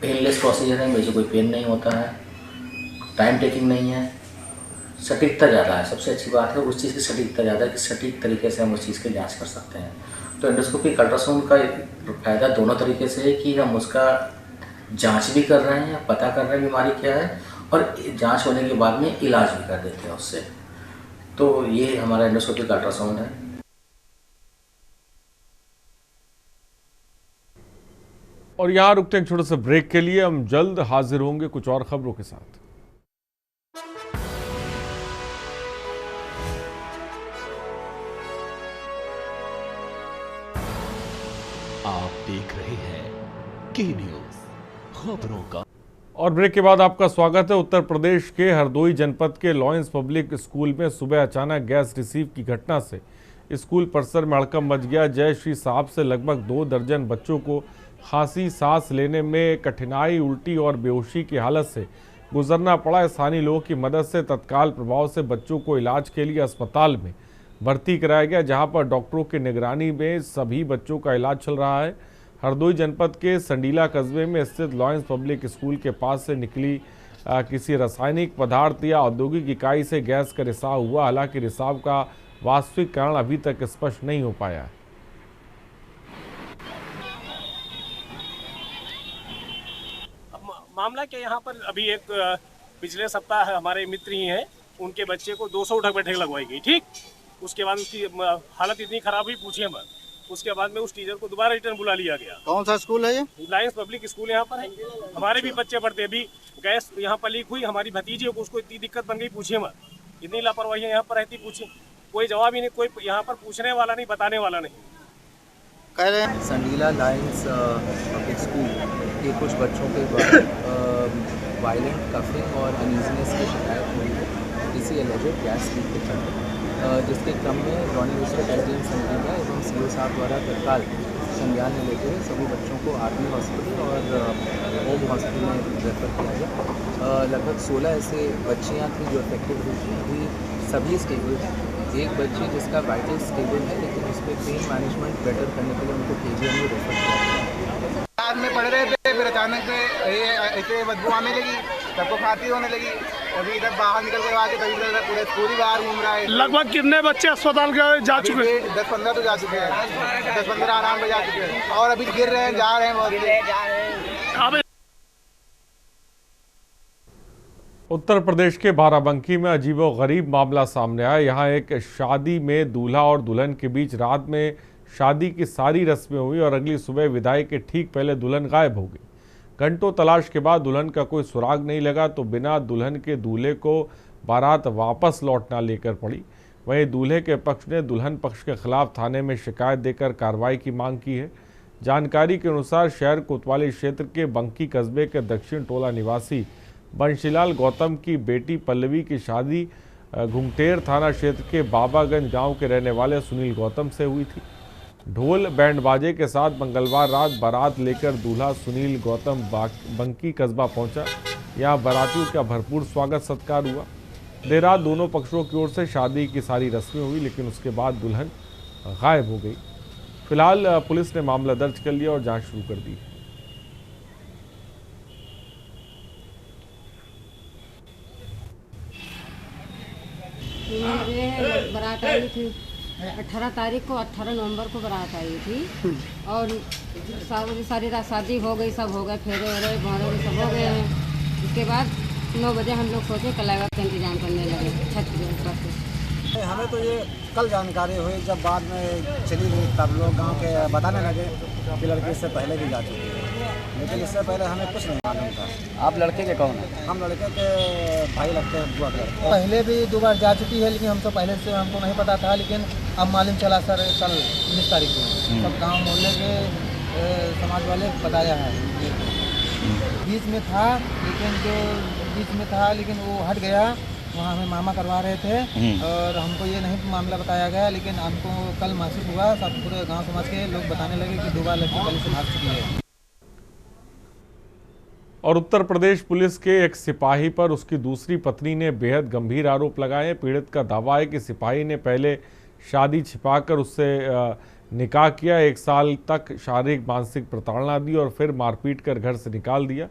पेनलेस प्रोसीजर है, मुझे कोई पेन नहीं होता है, टाइम टेकिंग नहीं है, सटीकता ज़्यादा है। सबसे अच्छी बात है उस चीज़ की सटीकता ज़्यादा है कि सटीक तरीके से हम उस चीज़ की जांच कर सकते हैं। तो एंडोस्कोपिक अल्ट्रासाउंड का फ़ायदा दोनों तरीके से है कि हम उसका जांच भी कर रहे हैं, पता कर रहे हैं बीमारी क्या है, और जांच होने के बाद में इलाज भी कर देते हैं उससे। तो ये हमारा एंडोस्कोपिक अल्ट्रासाउंड है। और यहाँ रुकते हैं छोटे से ब्रेक के लिए। हम जल्द हाजिर होंगे कुछ और खबरों के साथ। आप देख रहे हैं के न्यूज खबरों का। और ब्रेक के बाद आपका स्वागत है। उत्तर प्रदेश के हरदोई जनपद के लॉयंस पब्लिक स्कूल में सुबह अचानक गैस रिसीव की घटना से स्कूल परिसर में हड़कंप मच गया। जय श्री साहब से लगभग 2 दर्जन बच्चों को खांसी, सांस लेने में कठिनाई, उल्टी और बेहोशी की हालत से गुजरना पड़ा। स्थानीय लोगों की मदद से तत्काल प्रभाव से बच्चों को इलाज के लिए अस्पताल में भर्ती कराया गया, जहां पर डॉक्टरों की निगरानी में सभी बच्चों का इलाज चल रहा है। हरदोई जनपद के संडीला कस्बे में स्थित लॉयंस पब्लिक स्कूल के पास से निकली किसी रासायनिक पदार्थ या औद्योगिक इकाई से गैस का रिसाव हुआ। हालांकि रिसाव का वास्तविक कारण अभी तक स्पष्ट नहीं हो पाया है। मामला क्या, यहाँ पर अभी एक पिछले सप्ताह हमारे मित्र ही हैं, उनके बच्चे को 200 उठक बैठक लगवाई गई। ठीक, उसके बाद उसकी हालत इतनी खराब हुई पूछिए मत। उसके बाद में उस टीचर को दोबारा रिटर्न बुला लिया गया। कौन सा स्कूल है ये? लायंस पब्लिक स्कूल यहाँ पर है। हमारे भी बच्चे पढ़ते, अभी गैस यहाँ पर लीक हुई, हमारी भतीजी को, उसको इतनी दिक्कत बन गई पूछिए मत। इतनी लापरवाही यहाँ पर रहती, पूछिए, कोई जवाब ही नहीं, कोई यहाँ पर पूछने वाला नहीं, बताने वाला नहीं। कह रहे हैं संडीला लायंस पब्लिक स्कूल के कुछ बच्चों के वायलेंट कफिंग और अनईजीनेस की शिकायत हुई है किसी एलिजेड गैस लीक के चलते, जिसके क्रम में जॉनी डिस्ट्रिक्ट एसडीएम संडीला एवं सीओ साहब द्वारा तत्काल संज्ञान में लेते हुए सभी बच्चों को आर्मी हॉस्पिटल और होम हॉस्पिटल में रेफर किया गया। लगभग 16 ऐसे बच्चियाँ थी जो अफेक्टेड हुई थी। अभी सभी स्टेबल हैं। एक बच्ची जिसका वाइटल स्टेबल है, लेकिन उस पर पेन मैनेजमेंट बेटर करने के लिए उनको केजीएम में रेफर किया गया। रात में पढ़ रहे थे, फिर अचानक से ये ऐसे बदबू आने लगी, सबको खांसी होने लगी। अभी इधर बाहर निकल के आके तभी पूरे स्कूल ही बाहर घूम रहा है। लगभग कितने बच्चे अस्पताल जा चुके हैं? 10-15 तो जा चुके हैं, 10-15 आराम से जा चुके हैं, और अभी गिर रहे हैं, जा रहे हैं। उत्तर प्रदेश के बाराबंकी में अजीबोगरीब मामला सामने आया। यहाँ एक शादी में दूल्हा और दुल्हन के बीच रात में शादी की सारी रस्में हुई और अगली सुबह विदाई के ठीक पहले दुल्हन गायब हो गई। घंटों तलाश के बाद दुल्हन का कोई सुराग नहीं लगा, तो बिना दुल्हन के दूल्हे को बारात वापस लौटना लेकर पड़ी। वहीं दूल्हे के पक्ष ने दुल्हन पक्ष के खिलाफ थाने में शिकायत देकर कार्रवाई की मांग की है। जानकारी के अनुसार शहर कोतवाली क्षेत्र के बंकी कस्बे के दक्षिण टोला निवासी बंशीलाल गौतम की बेटी पल्लवी की शादी घुंगटेर थाना क्षेत्र के बाबागंज गांव के रहने वाले सुनील गौतम से हुई थी। ढोल बैंड बाजे के साथ मंगलवार रात बारात लेकर दूल्हा सुनील गौतम बंकी कस्बा पहुंचा। यहां बारातियों का भरपूर स्वागत सत्कार हुआ। देर रात दोनों पक्षों की ओर से शादी की सारी रस्में हुई, लेकिन उसके बाद दुल्हन गायब हो गई। फिलहाल पुलिस ने मामला दर्ज कर लिया और जांच शुरू कर दी। बारात आई थी 18 तारीख को, 18 नवंबर को बारात आई थी और सारी रात शादी हो गई, सब हो गए, फेरे वेरे मोहरे सब हो गए हैं। उसके बाद 9 बजे हम लोग सोचे कलावा का इंतजाम करने लगे छत के ऊपर से। हमें तो ये कल जानकारी हुई, जब बाद में चली गई तब लोग गांव के बताने लगे कि लड़की इससे पहले भी जा चुकी है, लेकिन इससे पहले हमें कुछ नहीं मालूम था। आप लड़के के कौन हैं? हम लड़के के भाई लगते हैं, बुआ के लड़के। पहले भी 2 बार जा चुकी है, लेकिन हम तो पहले से हमको नहीं पता था, लेकिन अब मालूम चला सर कल 19 तारीख को सब गाँव मोहल्ले के समाज वाले बताया है। बीच में था, लेकिन वो हट गया, वहाँ हमें मामा करवा रहे थे और हमको ये नहीं मामला बताया गया, लेकिन हमको कल महसूस हुआ, सब पूरे गांव समाज के लोग बताने लगे कि 2 बार लड़की गली से भाग चुकी है। और उत्तर प्रदेश पुलिस के एक सिपाही पर उसकी दूसरी पत्नी ने बेहद गंभीर आरोप लगाए। पीड़ित का दावा है कि सिपाही ने पहले शादी छिपाकर उससे निकाह किया, 1 साल तक शारीरिक मानसिक प्रताड़ना दी और फिर मारपीट कर घर से निकाल दिया।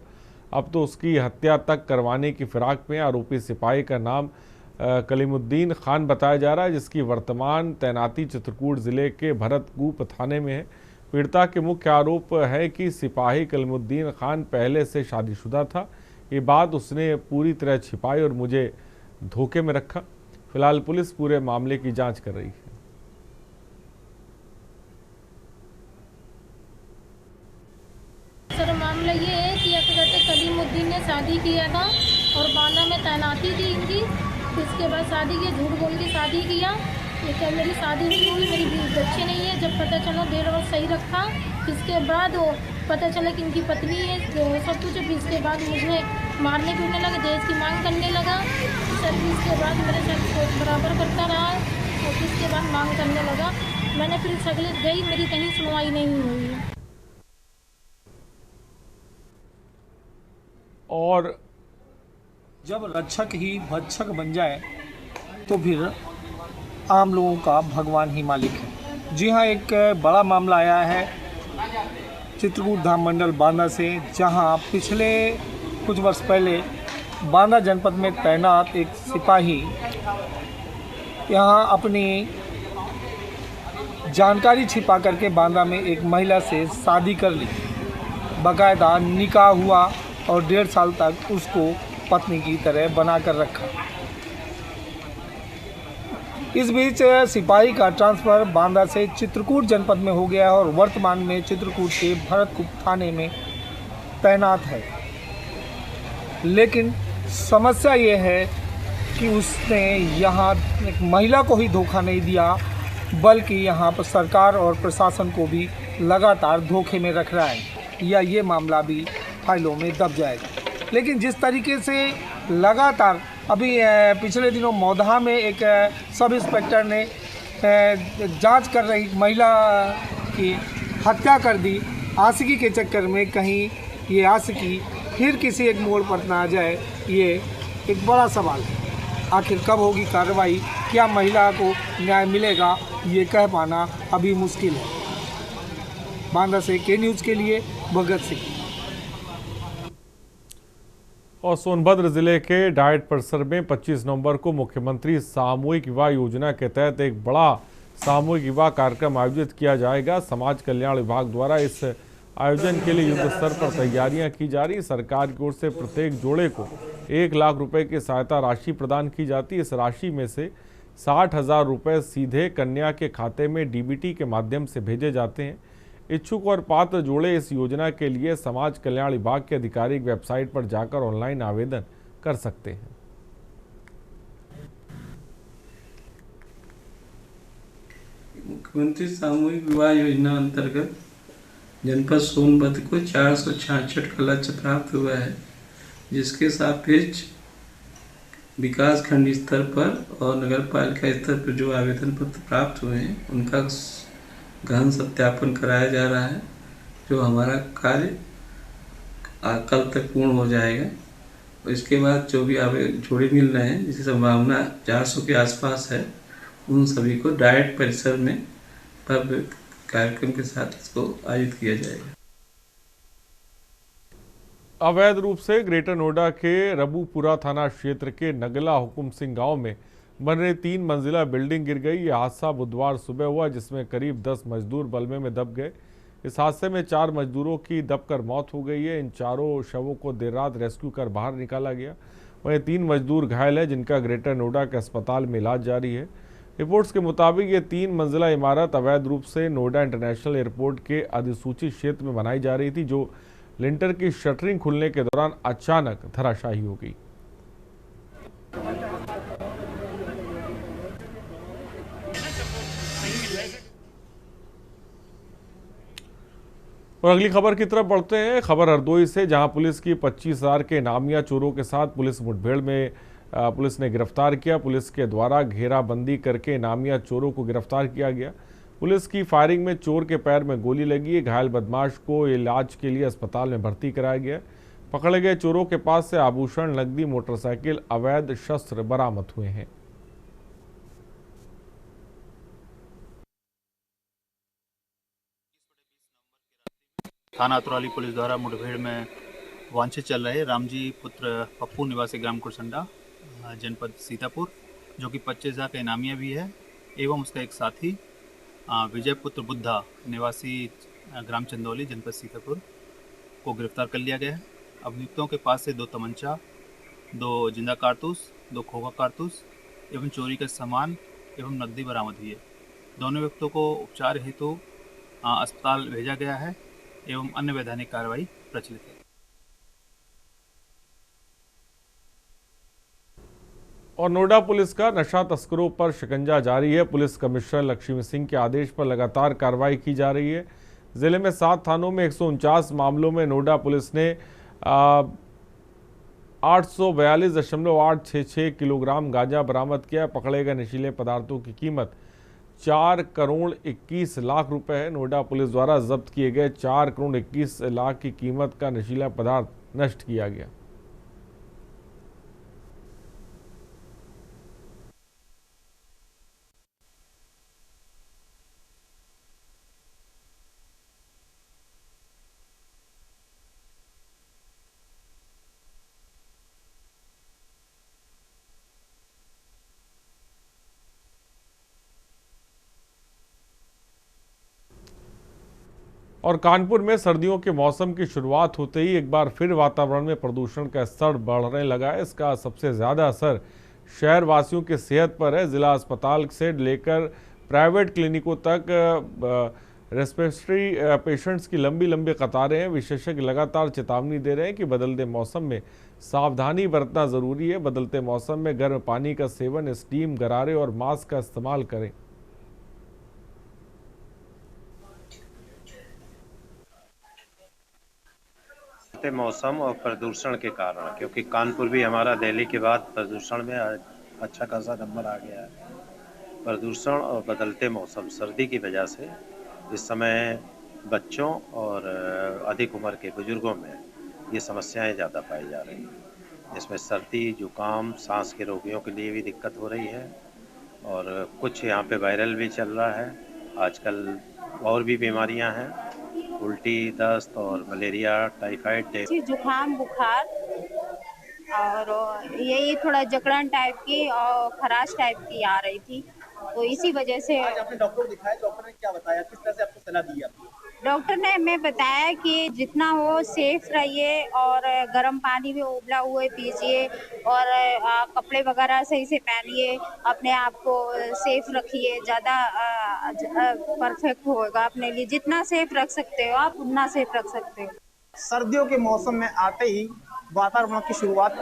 अब तो उसकी हत्या तक करवाने की फिराक में। आरोपी सिपाही का नाम कलीमुद्दीन खान बताया जा रहा है, जिसकी वर्तमान तैनाती चित्रकूट जिले के भरतकूप थाने में है। पीड़िता के मुख्य आरोप है कि सिपाही कलीमुद्दीन खान पहले से शादीशुदा था। ये बात उसने पूरी तरह छिपाई और मुझे धोखे में रखा। फिलहाल पुलिस पूरे मामले की जांच कर रही है। सर मामला ये है कि कहते कलीमुद्दीन ने शादी किया था और बांदा में तैनाती थी इनकी। इसके बाद शादी की, झूठ बोल के शादी किया। ये क्या मेरी शादी नहीं हुई, मेरी बच्चे नहीं है। जब पता चला 1.5 वर्ष सही रखा, इसके बाद वो पता चला कि इनकी पत्नी है, सब कुछ। इसके बाद मुझे मारने पीटने लगा, दहेज की मांग करने लगा। सर इसके बाद मेरे साथ बराबर करता रहा और इसके बाद मांग करने लगा। मैंने फिर सगले गई, मेरी कहीं सुनवाई नहीं हुई। और जब रक्षक ही भक्षक बन जाए तो फिर आम लोगों का भगवान ही मालिक है। जी हाँ, एक बड़ा मामला आया है चित्रकूट धाम मंडल बांदा से, जहाँ पिछले कुछ वर्ष पहले बांदा जनपद में तैनात एक सिपाही यहाँ अपनी जानकारी छिपा करके बांदा में एक महिला से शादी कर ली। बाकायदा निकाह हुआ और 1.5 साल तक उसको पत्नी की तरह बनाकर रखा। इस बीच सिपाही का ट्रांसफ़र बांदा से चित्रकूट जनपद में हो गया और वर्तमान में चित्रकूट के भरतकूप थाने में तैनात है। लेकिन समस्या ये है कि उसने यहाँ एक महिला को ही धोखा नहीं दिया, बल्कि यहाँ पर सरकार और प्रशासन को भी लगातार धोखे में रख रहा है, या ये मामला भी फाइलों में दब जाएगा। लेकिन जिस तरीके से लगातार अभी पिछले दिनों मौधा में एक सब इंस्पेक्टर ने जांच कर रही महिला की हत्या कर दी, आशिकी के चक्कर में कहीं ये आशिकी फिर किसी एक मोड़ पर ना आ जाए, ये एक बड़ा सवाल है। आखिर कब होगी कार्रवाई, क्या महिला को न्याय मिलेगा, ये कह पाना अभी मुश्किल है। बांदा से के न्यूज़ के लिए भगत सिंह। और सोनभद्र जिले के डाइट परिसर में 25 नवंबर को मुख्यमंत्री सामूहिक विवाह योजना के तहत एक बड़ा सामूहिक विवाह कार्यक्रम आयोजित किया जाएगा। समाज कल्याण विभाग द्वारा इस आयोजन के लिए युद्ध स्तर पर तैयारियां की जा रही। सरकार की ओर से प्रत्येक जोड़े को 1 लाख रुपए की सहायता राशि प्रदान की जाती है। इस राशि में से 60,000 रुपये सीधे कन्या के खाते में डीबीटी के माध्यम से भेजे जाते हैं। इच्छुक और पात्र जोड़े इस योजना के लिए समाज कल्याण विभाग के आधिकारिक वेबसाइट पर जाकर ऑनलाइन आवेदन कर सकते हैं। मुख्यमंत्री सामूहिक विवाह योजना अंतर्गत जनपद सोनभद्र को 466 का लक्ष्य प्राप्त हुआ है, जिसके सापेक्ष विकास खंड स्तर पर और नगर पालिका स्तर पर जो आवेदन पत्र प्राप्त हुए हैं उनका गहन सत्यापन कराया जा रहा है, जो हमारा कार्य कल तक पूर्ण हो जाएगा। इसके बाद जो भी आगे जोड़े मिल रहे हैं, जिसकी संभावना 400 के आसपास है, उन सभी को डायरेक्ट परिसर में भव्य कार्यक्रम के साथ इसको आयोजित किया जाएगा। अवैध रूप से ग्रेटर नोएडा के रबूपुरा थाना क्षेत्र के नगला हुकुम सिंह गांव में बन रही 3 मंजिला बिल्डिंग गिर गई। यह हादसा बुधवार सुबह हुआ, जिसमें करीब 10 मजदूर बलमे में दब गए। इस हादसे में 4 मजदूरों की दबकर मौत हो गई है। इन चारों शवों को देर रात रेस्क्यू कर बाहर निकाला गया। वहीं 3 मजदूर घायल है, जिनका ग्रेटर नोएडा के अस्पताल में इलाज जारी है। रिपोर्ट्स के मुताबिक ये 3 मंजिला इमारत अवैध रूप से नोएडा इंटरनेशनल एयरपोर्ट के अधिसूचित क्षेत्र में बनाई जा रही थी, जो लिंटर की शटरिंग खुलने के दौरान अचानक धराशायी हो गई। और अगली खबर की तरफ बढ़ते हैं। खबर हरदोई से, जहां पुलिस की 25,000 के नामिया चोरों के साथ पुलिस मुठभेड़ में पुलिस ने गिरफ्तार किया। पुलिस के द्वारा घेराबंदी करके नामिया चोरों को गिरफ्तार किया गया। पुलिस की फायरिंग में चोर के पैर में गोली लगी। घायल बदमाश को इलाज के लिए अस्पताल में भर्ती कराया गया। पकड़े गए चोरों के पास से आभूषण, नकदी, मोटरसाइकिल, अवैध शस्त्र बरामद हुए हैं। थाना अतरौली पुलिस द्वारा मुठभेड़ में वांछित चल रहे रामजी पुत्र पप्पू निवासी ग्राम कुरसंडा जनपद सीतापुर, जो कि 25,000 का इनामिया भी है, एवं उसका एक साथी विजय पुत्र बुद्धा निवासी ग्राम चंदौली जनपद सीतापुर को गिरफ्तार कर लिया गया है। अभियुक्तों के पास से 2 तमंचा, 2 जिंदा कारतूस, 2 खोखा कारतूस एवं चोरी का सामान एवं नकदी बरामद हुई है। दोनों व्यक्तियों को उपचार हेतु अस्पताल भेजा गया है एवं अन्य वैधानिक कार्रवाई प्रचलित है। और नोएडा पुलिस का नशा तस्करों पर शिकंजा जारी है। पुलिस कमिश्नर लक्ष्मी सिंह के आदेश पर लगातार कार्रवाई की जा रही है। जिले में 7 थानों में 149 मामलों में नोएडा पुलिस ने 842.866 किलोग्राम गांजा बरामद किया। पकड़े गए नशीले पदार्थों की कीमत 4 करोड़ 21 लाख रुपए है। नोएडा पुलिस द्वारा जब्त किए गए 4 करोड़ 21 लाख की कीमत का नशीला पदार्थ नष्ट किया गया। और कानपुर में सर्दियों के मौसम की शुरुआत होते ही एक बार फिर वातावरण में प्रदूषण का स्तर बढ़ने लगा है। इसका सबसे ज़्यादा असर शहर वासियों की सेहत पर है। जिला अस्पताल से लेकर प्राइवेट क्लिनिकों तक रेस्पिरेटरी पेशेंट्स की लंबी लंबी कतारें हैं। विशेषज्ञ लगातार चेतावनी दे रहे हैं कि बदलते मौसम में सावधानी बरतना ज़रूरी है। बदलते मौसम में गर्म पानी का सेवन, स्टीम, गरारे और मास्क का इस्तेमाल करें। मौसम और प्रदूषण के कारण, क्योंकि कानपुर भी हमारा दिल्ली के बाद प्रदूषण में अच्छा खासा नंबर आ गया है। प्रदूषण और बदलते मौसम, सर्दी की वजह से इस समय बच्चों और अधिक उम्र के बुजुर्गों में ये समस्याएं ज़्यादा पाई जा रही हैं। इसमें सर्दी, जुकाम, सांस के रोगियों के लिए भी दिक्कत हो रही है और कुछ यहाँ पे वायरल भी चल रहा है। आजकल और भी बीमारियां हैं, उल्टी, दस्त और मलेरिया, टाइफाइड, जुकाम, बुखार और यही थोड़ा जकड़न टाइप की और खराश टाइप की आ रही थी, तो इसी वजह से। आज आपने डॉक्टर को दिखाया, डॉक्टर ने क्या बताया, किस तरह से आपको सलाह दी आपकी? डॉक्टर ने हमें बताया कि जितना हो सेफ रहिए और गर्म पानी में उबला हुए पीजिए और कपड़े वगैरह सही से पहनिए, अपने आप को सेफ रखिए, ज़्यादा परफेक्ट होगा अपने लिए। जितना सेफ रख सकते हो आप उतना सेफ रख सकते हो। सर्दियों के मौसम में आते ही वातावरण की शुरुआत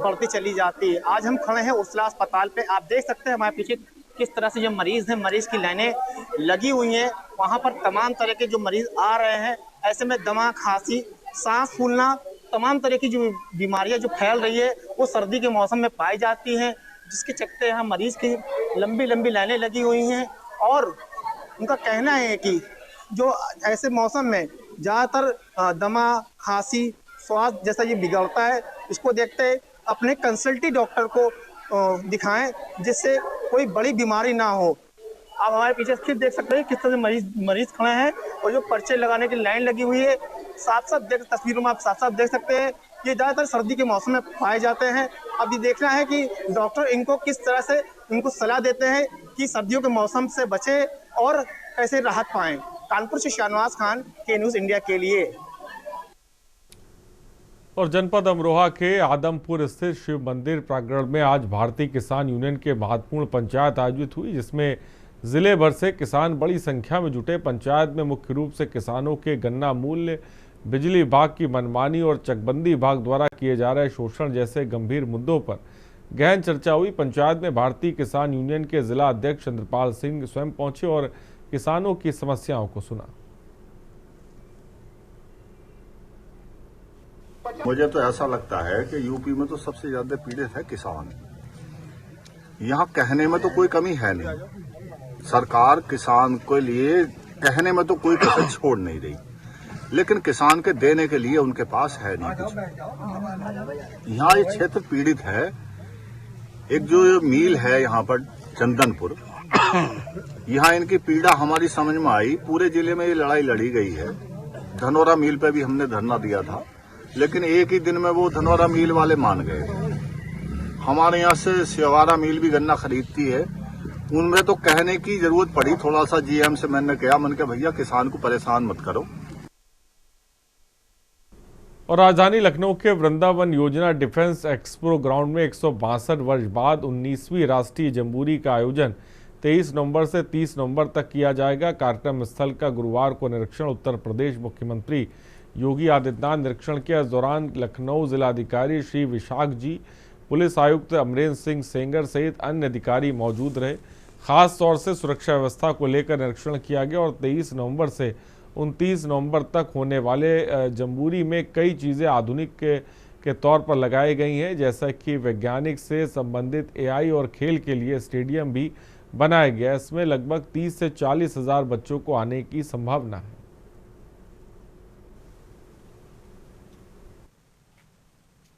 बढ़ती चली जाती है। आज हम खड़े हैं उसला अस्पताल पे, आप देख सकते हैं हमारे पीछे किस तरह से जो मरीज हैं, मरीज की लाइनें लगी हुई हैं। वहाँ पर तमाम तरह के जो मरीज आ रहे हैं, ऐसे में दमा, खांसी, सांस फूलना, तमाम तरह की जो बीमारियां जो फैल रही है वो सर्दी के मौसम में पाई जाती हैं, जिसके चलते यहाँ मरीज की लंबी लंबी लाइनें लगी हुई हैं। और उनका कहना है कि जो ऐसे मौसम में ज़्यादातर दमा, खांसी, स्वास्थ्य जैसा ये बिगड़ता है, इसको देखते अपने कंसल्टी डॉक्टर को दिखाएं, जिससे कोई बड़ी बीमारी ना हो। आप हमारे पीछे फिर देख सकते हैं किस तरह से मरीज खड़े हैं और जो पर्चे लगाने की लाइन लगी हुई है, तस्वीरों में आप साफ साफ देख सकते हैं। ये ज़्यादातर सर्दी के मौसम में पाए जाते हैं। अब ये देखना है कि डॉक्टर इनको किस तरह से इनको सलाह देते हैं कि सर्दियों के मौसम से बचें और कैसे राहत पाएं। कानपुर से शाहनवाज खान, के न्यूज़ इंडिया के लिए। और जनपद अमरोहा के आदमपुर स्थित शिव मंदिर प्रांगण में आज भारतीय किसान यूनियन के महत्वपूर्ण पंचायत आयोजित हुई, जिसमें जिले भर से किसान बड़ी संख्या में जुटे। पंचायत में मुख्य रूप से किसानों के गन्ना मूल्य, बिजली विभाग की मनमानी और चकबंदी विभाग द्वारा किए जा रहे शोषण जैसे गंभीर मुद्दों पर गहन चर्चा हुई। पंचायत में भारतीय किसान यूनियन के जिला अध्यक्ष चंद्रपाल सिंह स्वयं पहुंचे और किसानों की समस्याओं को सुना। मुझे तो ऐसा लगता है कि यूपी में तो सबसे ज्यादा पीड़ित है किसान। यहाँ कहने में तो कोई कमी है नहीं, सरकार किसान के लिए कहने में तो कोई कसर छोड़ नहीं रही, लेकिन किसान के देने के लिए उनके पास है नहीं कुछ। यहाँ ये क्षेत्र पीड़ित है। एक जो मिल है यहाँ पर चंदनपुर, यहाँ इनकी पीड़ा हमारी समझ में आई। पूरे जिले में ये लड़ाई लड़ी गई है। धनौरा मिल पे भी हमने धरना दिया था, लेकिन एक ही दिन में वो धनौरा मिल वाले मान गए। हमारे यहाँ से सिवारा मिल भी गन्ना खरीदती है, उनमें तो कहने की जरूरत पड़ी। थोड़ा सा जीएम से मैंने कहा, मैंने कहा भैया किसान को परेशान मत करो। और राजधानी लखनऊ के वृंदावन योजना डिफेंस एक्सपो ग्राउंड में 162 वर्ष बाद 19वीं राष्ट्रीय जम्बूरी का आयोजन 23 नवंबर से 30 नवंबर तक किया जाएगा। कार्यक्रम स्थल का गुरुवार को निरीक्षण उत्तर प्रदेश मुख्यमंत्री योगी आदित्यनाथ निरीक्षण किया। इस दौरान लखनऊ जिलाधिकारी श्री विशाख जी, पुलिस आयुक्त अमरेंद्र सिंह सेंगर सहित अन्य अधिकारी मौजूद रहे। खास तौर से सुरक्षा व्यवस्था को लेकर निरीक्षण किया गया और 23 नवंबर से 29 नवंबर तक होने वाले जम्बूरी में कई चीज़ें आधुनिक के तौर पर लगाई गई हैं, जैसा कि वैज्ञानिक से संबंधित एआई और खेल के लिए स्टेडियम भी बनाया गया। इसमें लगभग 30 से 40 हज़ार बच्चों को आने की संभावना है।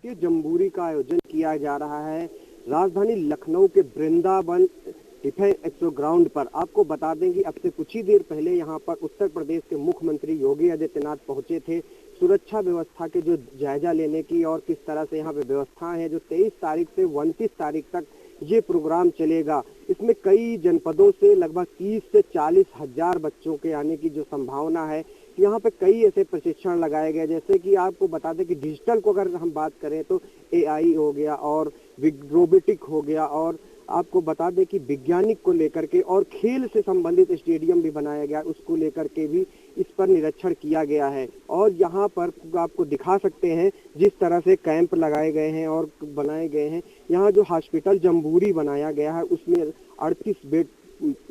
जम्बूरी का आयोजन किया जा रहा है राजधानी लखनऊ के वृंदावन डिफेंस एक्सपो ग्राउंड पर। आपको बता दें कि अब से कुछ ही देर पहले यहाँ पर उत्तर प्रदेश के मुख्यमंत्री योगी आदित्यनाथ पहुंचे थे सुरक्षा व्यवस्था के जो जायजा लेने की, और किस तरह से यहाँ पे व्यवस्थाएं हैं। जो 23 तारीख से 29 तारीख तक ये प्रोग्राम चलेगा। इसमें कई जनपदों से लगभग 30 से 40 हजार बच्चों के आने की जो संभावना है। यहाँ पे कई ऐसे प्रशिक्षण लगाए गए, जैसे कि आपको बता दें कि डिजिटल को अगर हम बात करें तो एआई हो गया और रोबोटिक हो गया, और आपको बता दें कि वैज्ञानिक को लेकर के और खेल से संबंधित स्टेडियम भी बनाया गया, उसको लेकर के भी इस पर निरीक्षण किया गया है। और यहाँ पर आपको दिखा सकते हैं जिस तरह से कैंप लगाए गए हैं और बनाए गए हैं। यहाँ जो हॉस्पिटल जम्बूरी बनाया गया है उसमें 38 बेड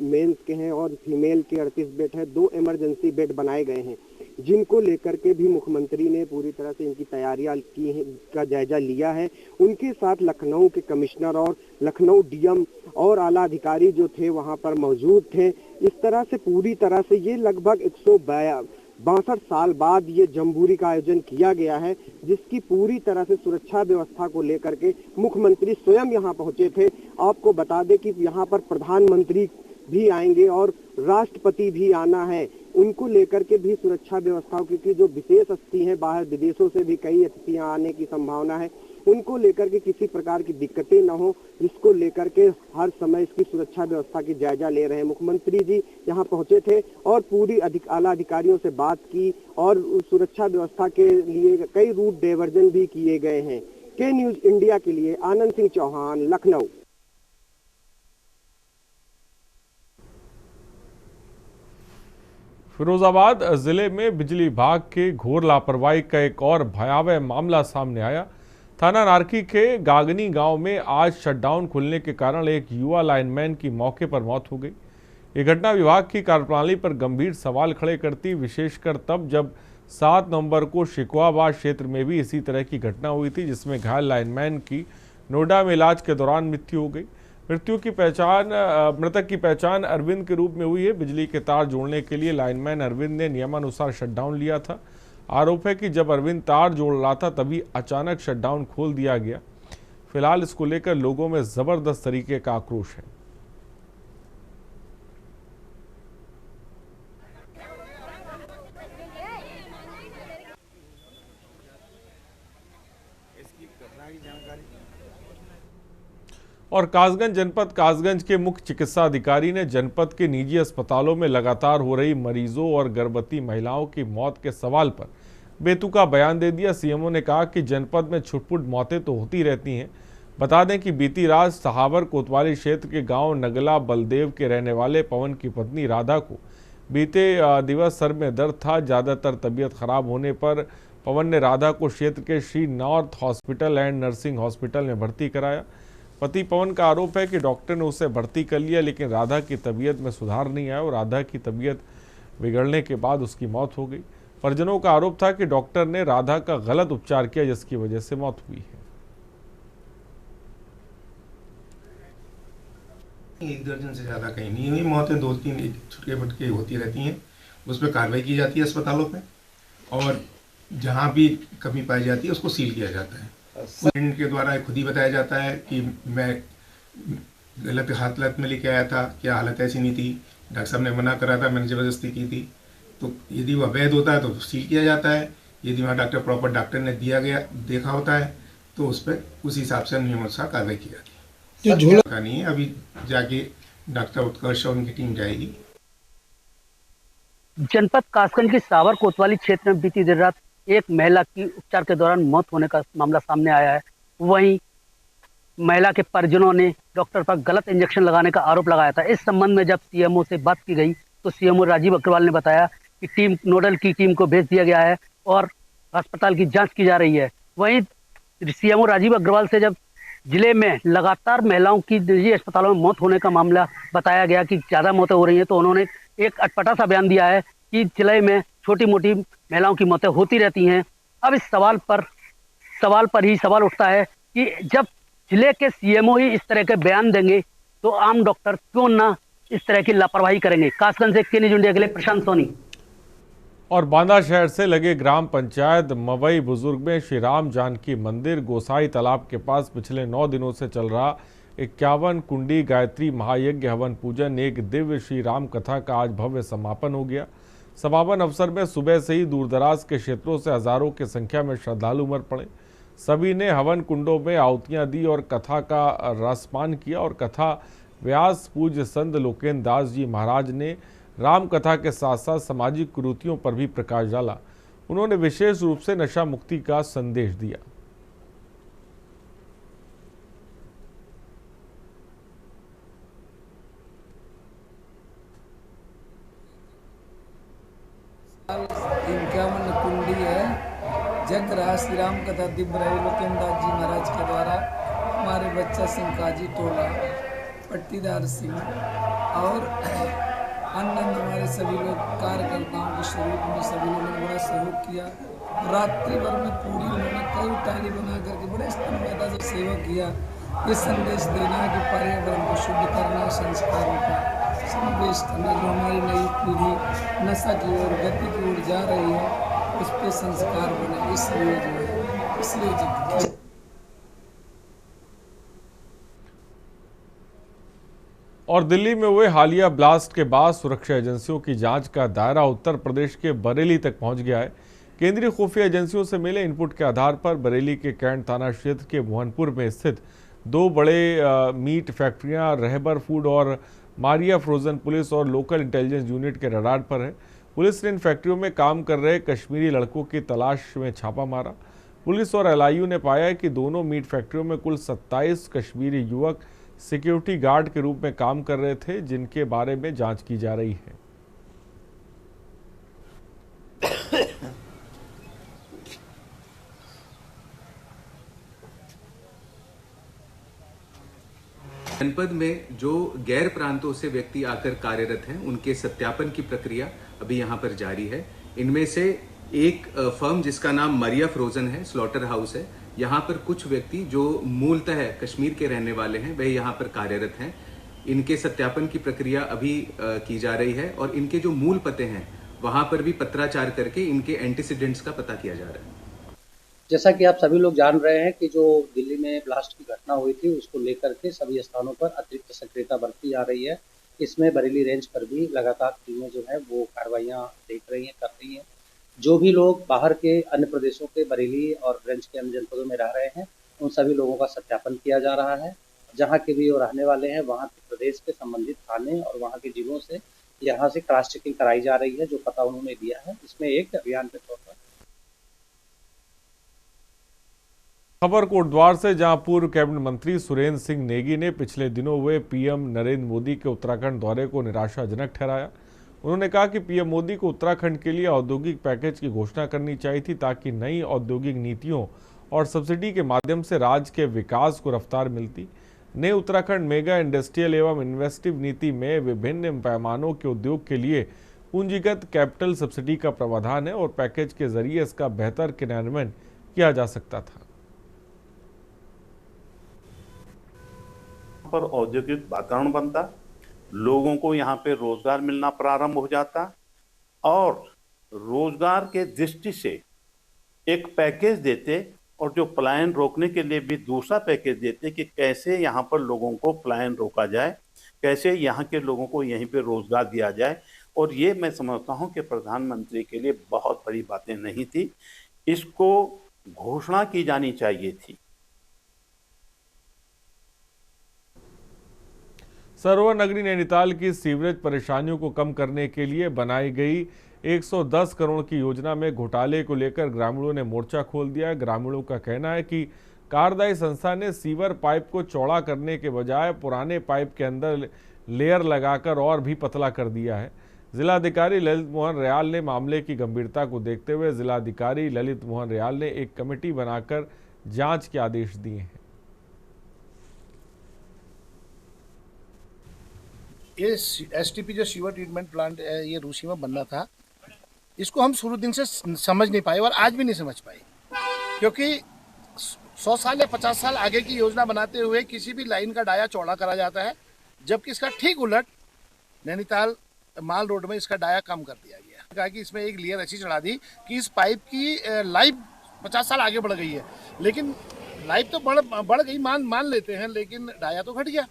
मेंस के हैं और फीमेल के 38 बेड है। 2 इमरजेंसी बेड बनाए गए हैं, जिनको लेकर के भी मुख्यमंत्री ने पूरी तरह से इनकी तैयारियां की है, का जायजा लिया है। उनके साथ लखनऊ के कमिश्नर और लखनऊ डीएम और आला अधिकारी जो थे वहां पर मौजूद थे। इस तरह से पूरी तरह से ये लगभग 162 साल बाद ये जम्बूरी का आयोजन किया गया है, जिसकी पूरी तरह से सुरक्षा व्यवस्था को लेकर के मुख्यमंत्री स्वयं यहाँ पहुंचे थे। आपको बता दें कि यहाँ पर प्रधानमंत्री भी आएंगे और राष्ट्रपति भी आना है। उनको लेकर के भी सुरक्षा व्यवस्थाओं की जो विशेष अतिथि हैं, बाहर विदेशों से भी कई अतिथियां आने की संभावना है, उनको लेकर के किसी प्रकार की दिक्कतें न हो, जिसको लेकर के हर समय इसकी सुरक्षा व्यवस्था की जायजा ले रहे हैं। मुख्यमंत्री जी यहाँ पहुंचे थे और पूरी आला अधिकारियों से बात की और सुरक्षा व्यवस्था के लिए कई रूट डायवर्जन भी किए गए हैं। के न्यूज इंडिया के लिए आनंद सिंह चौहान, लखनऊ। फिरोजाबाद जिले में बिजली विभाग के घोर लापरवाही का एक और भयावह मामला सामने आया। थाना नारकी के गागनी गांव में आज शटडाउन खुलने के कारण एक युवा लाइनमैन की मौके पर मौत हो गई। ये घटना विभाग की कार्यप्रणाली पर गंभीर सवाल खड़े करती, विशेषकर तब जब 7 नवंबर को शिकवाबाद क्षेत्र में भी इसी तरह की घटना हुई थी, जिसमें घायल लाइनमैन की नोएडा में इलाज के दौरान मृत्यु हो गई। मृतक की पहचान अरविंद के रूप में हुई है। बिजली के तार जोड़ने के लिए लाइनमैन अरविंद ने नियमानुसार शटडाउन लिया था। आरोप है कि जब अरविंद तार जोड़ रहा था तभी अचानक शटडाउन खोल दिया गया। फिलहाल इसको लेकर लोगों में जबरदस्त तरीके का आक्रोश है। और कासगंज जनपद कासगंज के मुख्य चिकित्सा अधिकारी ने जनपद के निजी अस्पतालों में लगातार हो रही मरीजों और गर्भवती महिलाओं की मौत के सवाल पर बेतुका बयान दे दिया। सीएमओ ने कहा कि जनपद में छुटपुट मौतें तो होती रहती हैं। बता दें कि बीती रात सहावर कोतवाली क्षेत्र के गांव नगला बलदेव के रहने वाले पवन की पत्नी राधा को बीते दिवस सर में दर्द था। ज़्यादातर तबीयत खराब होने पर पवन ने राधा को क्षेत्र के Shri north hospital and nursing hospital में भर्ती कराया। पति पवन का आरोप है कि डॉक्टर ने उसे भर्ती कर लिया, लेकिन राधा की तबीयत में सुधार नहीं आया और राधा की तबीयत बिगड़ने के बाद उसकी मौत हो गई। परिजनों का आरोप था कि डॉक्टर ने राधा का गलत उपचार किया, जिसकी वजह से मौत हुई है। एक दर्जन से ज़्यादा कहीं नहीं हुई मौतें, 2-3 छुटके फटके होती रहती हैं। उस पर कार्रवाई की जाती है अस्पतालों पे, और जहाँ भी कमी पाई जाती है उसको सील किया जाता है। के द्वारा खुद ही बताया जाता है कि मैं गलत हालत में लेके आया था, क्या हालत ऐसी नहीं थी, डॉक्टर साहब ने मना करा था, मैंने ज़बरदस्ती की थी। तो यदि वो अवैध होता है तो सील किया जाता है। यदि वहाँ डॉक्टर ने देखा होता है तो उस पर उस हिसाब से नियमानुसार कार्रवाई की जाती है। जो का नहीं है, अभी जाके डॉक्टर उत्कर्ष और उनकी टीम जाएगी। जनपद कासगंज के सावर कोतवाली क्षेत्र में बीती देर रात एक महिला की उपचार के दौरान मौत होने का मामला सामने आया है। वहीं महिला के परिजनों ने डॉक्टर पर गलत इंजेक्शन लगाने का आरोप लगाया था। इस संबंध में जब सीएमओ से बात की गई तो सीएमओ राजीव अग्रवाल ने बताया कि नोडल की टीम को भेज दिया गया है और अस्पताल की जांच की जा रही है। वहीं सीएमओ राजीव अग्रवाल से जब जिले में लगातार महिलाओं की निजी अस्पतालों में मौत होने का मामला बताया गया कि ज़्यादा मौतें हो रही हैं, तो उन्होंने एक अटपटा सा बयान दिया है कि जिले में छोटी मोटी महिलाओं की मौतें होती रहती हैं। अब इस सवाल पर ही सवाल उठता है कि जब जिले के सीएमओ ही इस तरह के बयान देंगे तो आम डॉक्टर क्यों ना इस तरह की लापरवाही करेंगे। कासगंज से के न्यूज़ इंडिया के लिए प्रशांत सोनी। और बांदा शहर से लगे ग्राम पंचायत मवई बुजुर्ग में श्री राम जानकी मंदिर गोसाई तालाब के पास पिछले 9 दिनों से चल रहा 51 कुंडी गायत्री महायज्ञ हवन पूजन एक दिव्य श्री राम कथा का आज भव्य समापन हो गया। समापन अवसर में सुबह से ही दूरदराज के क्षेत्रों से हजारों की संख्या में श्रद्धालु उमड़ पड़े। सभी ने हवन कुंडों में आहुतियां दी और कथा का रसपान किया। और कथा व्यास पूज्य संत लोकेन्द्र दास जी महाराज ने राम कथा के साथ साथ सामाजिक कुरीतियों पर भी प्रकाश डाला। उन्होंने विशेष रूप से नशा मुक्ति का संदेश दिया। इक्यावन कुंडी है जग रहा श्री राम कथा दिव्य रही लोकेन्द्र दास जी महाराज के द्वारा। हमारे बच्चा सिंह काजी टोला पट्टीदार सिंह और अन्य हमारे सभी लोग कार्यकर्ताओं के स्वरूप में सभी लोगों ने बड़ा सहयोग किया। रात्रि भर में पूरी उन्होंने कई टाली बना करके बड़े स्तंभता से सेवा किया। ये संदेश देना है कि पर्यावरण को शुद्ध करना, संस्कारों का संदेश करना। जो हमारी नई पीढ़ी नशा की ओर गति की ओर जा रही है उस पर संस्कार बने, इसलिए और दिल्ली में हुए हालिया ब्लास्ट के बाद सुरक्षा एजेंसियों की जांच का दायरा उत्तर प्रदेश के बरेली तक पहुंच गया है। केंद्रीय खुफिया एजेंसियों से मिले इनपुट के आधार पर बरेली के कैंट थाना क्षेत्र के मोहनपुर में स्थित 2 बड़े मीट फैक्ट्रियां रहबर फूड और मारिया फ्रोजन पुलिस और लोकल इंटेलिजेंस यूनिट के रडार पर है। पुलिस ने इन फैक्ट्रियों में काम कर रहे कश्मीरी लड़कों की तलाश में छापा मारा। पुलिस और एलआईयू ने पाया कि दोनों मीट फैक्ट्रियों में कुल 27 कश्मीरी युवक सिक्योरिटी गार्ड के रूप में काम कर रहे थे, जिनके बारे में जांच की जा रही है। जनपद में जो गैर प्रांतों से व्यक्ति आकर कार्यरत हैं उनके सत्यापन की प्रक्रिया अभी यहाँ पर जारी है। इनमें से एक फर्म जिसका नाम मारिया फ्रोजन है, स्लॉटर हाउस है, यहाँ पर कुछ व्यक्ति जो मूलतः कश्मीर के रहने वाले हैं वह यहाँ पर कार्यरत हैं। इनके सत्यापन की प्रक्रिया अभी की जा रही है और इनके जो मूल पते हैं वहाँ पर भी पत्राचार करके इनके एंटीसीडेंट्स का पता किया जा रहा है। जैसा कि आप सभी लोग जान रहे हैं कि जो दिल्ली में ब्लास्ट की घटना हुई थी उसको लेकर के सभी स्थानों पर अतिरिक्त सक्रियता बरती जा रही है। इसमें बरेली रेंज पर भी लगातार टीमें जो है वो कार्रवाइयाँ देख रही हैं, कर रही हैं। जो भी लोग बाहर के अन्य प्रदेशों के बरेली और रेंज के अन्य जनपदों में रह रहे हैं उन सभी लोगों का सत्यापन किया जा रहा है। जहाँ के भी वो रहने वाले हैं वहाँ के प्रदेश के संबंधित थाने और वहाँ के जिलों से यहाँ से क्रॉस चेकिंग कराई जा रही है। जो पता उन्होंने दिया है इसमें एक अभियान के तौर पर। खबर कोटद्वार से, जहां पूर्व कैबिनेट मंत्री सुरेंद्र सिंह नेगी ने पिछले दिनों हुए पीएम नरेंद्र मोदी के उत्तराखंड दौरे को निराशाजनक ठहराया। उन्होंने कहा कि पीएम मोदी को उत्तराखंड के लिए औद्योगिक पैकेज की घोषणा करनी चाहिए थी ताकि नई औद्योगिक नीतियों और सब्सिडी के माध्यम से राज्य के विकास को रफ्तार मिलती। नए उत्तराखंड मेगा इंडस्ट्रियल एवं इन्वेस्टिव नीति में विभिन्न पैमानों के उद्योग के लिए पूंजीगत कैपिटल सब्सिडी का प्रावधान है और पैकेज के जरिए इसका बेहतर क्रियान्वयन किया जा सकता था। पर औद्योगिक वातावरण बनता, लोगों को यहाँ पे रोजगार मिलना प्रारंभ हो जाता और रोजगार के दृष्टि से एक पैकेज देते और जो पलायन रोकने के लिए भी दूसरा पैकेज देते कि कैसे यहाँ पर लोगों को पलायन रोका जाए, कैसे यहाँ के लोगों को यहीं पे रोजगार दिया जाए। और ये मैं समझता हूँ कि प्रधानमंत्री के लिए बहुत बड़ी बातें नहीं थी, इसको घोषणा की जानी चाहिए थी। सरोवर नगरी नैनीताल की सीवरेज परेशानियों को कम करने के लिए बनाई गई 110 करोड़ की योजना में घोटाले को लेकर ग्रामीणों ने मोर्चा खोल दिया है। ग्रामीणों का कहना है कि कार्यदायी संस्था ने सीवर पाइप को चौड़ा करने के बजाय पुराने पाइप के अंदर लेयर लगाकर और भी पतला कर दिया है। जिलाधिकारी ललित मोहन रियाल ने मामले की गंभीरता को देखते हुए जिलाधिकारी ललित मोहन रियाल ने एक कमेटी बनाकर जांच के आदेश दिए हैं। ये एसटीपी जो सीवर ट्रीटमेंट प्लांट है ये रूसी में बनना था, इसको हम शुरू दिन से समझ नहीं पाए और आज भी नहीं समझ पाए, क्योंकि 100 साल या 50 साल आगे की योजना बनाते हुए किसी भी लाइन का डाया चौड़ा करा जाता है, जबकि इसका ठीक उलट नैनीताल माल रोड में इसका डाया कम कर दिया गया। कहा कि इसमें एक लेयर ऐसी चढ़ा दी कि इस पाइप की लाइफ 50 साल आगे बढ़ गई है, लेकिन लाइफ तो बढ़ गई मान लेते हैं, लेकिन डाया तो घट गया।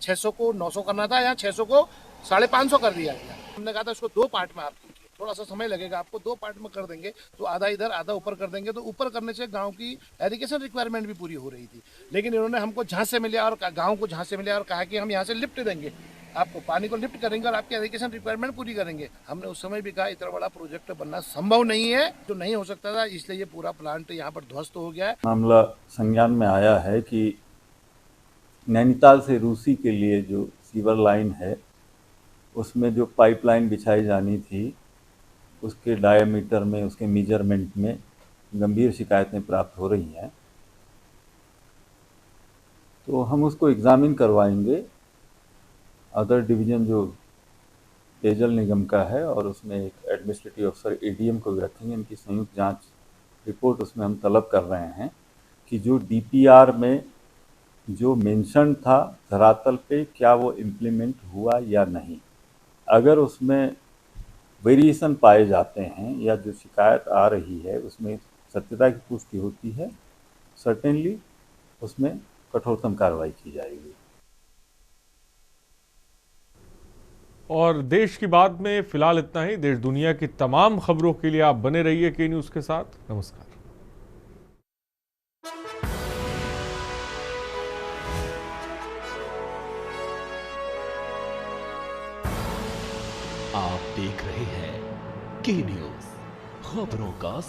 600 को 900 करना था, यहाँ 600 को 550 कर दिया गया। हमने कहा था इसको 2 पार्ट में आप कीजिए, थोड़ा सा समय लगेगा आपको, 2 पार्ट में कर देंगे तो आधा इधर आधा ऊपर कर देंगे, तो ऊपर करने से गांव की एरिगेशन रिक्वायरमेंट भी पूरी हो रही थी। लेकिन इन्होंने हमको झांसे में लिया और गाँव को झांसे में लिया और कहा कि हम यहाँ से लिफ्ट देंगे, आपको पानी को लिफ्ट करेंगे और आपकी एरिगेशन रिक्वायरमेंट पूरी करेंगे। हमने उस समय भी कहा इतना बड़ा प्रोजेक्ट बनना संभव नहीं है, जो नहीं हो सकता था, इसलिए ये पूरा प्लांट यहाँ पर ध्वस्त हो गया है। मामला संज्ञान में आया है कि नैनीताल से रूसी के लिए जो सीवर लाइन है उसमें जो पाइपलाइन बिछाई जानी थी उसके डायमीटर में, उसके मेजरमेंट में गंभीर शिकायतें प्राप्त हो रही हैं, तो हम उसको एग्जामिन करवाएंगे। अदर डिवीज़न जो पेयजल निगम का है और उसमें एक एडमिनिस्ट्रेटिव अफसर एडीएम को भी रखेंगे, इनकी संयुक्त जांच रिपोर्ट उसमें हम तलब कर रहे हैं कि जो डीपीआर में जो मेंशन था धरातल पे क्या वो इम्प्लीमेंट हुआ या नहीं। अगर उसमें वेरिएशन पाए जाते हैं या जो शिकायत आ रही है उसमें सत्यता की पुष्टि होती है, सर्टेनली उसमें कठोरतम कार्रवाई की जाएगी। और देश की बात में फिलहाल इतना ही। देश दुनिया की तमाम खबरों के लिए आप बने रहिए के न्यूज़ के साथ। नमस्कार। आप देख रहे हैं के न्यूज़, खबरों का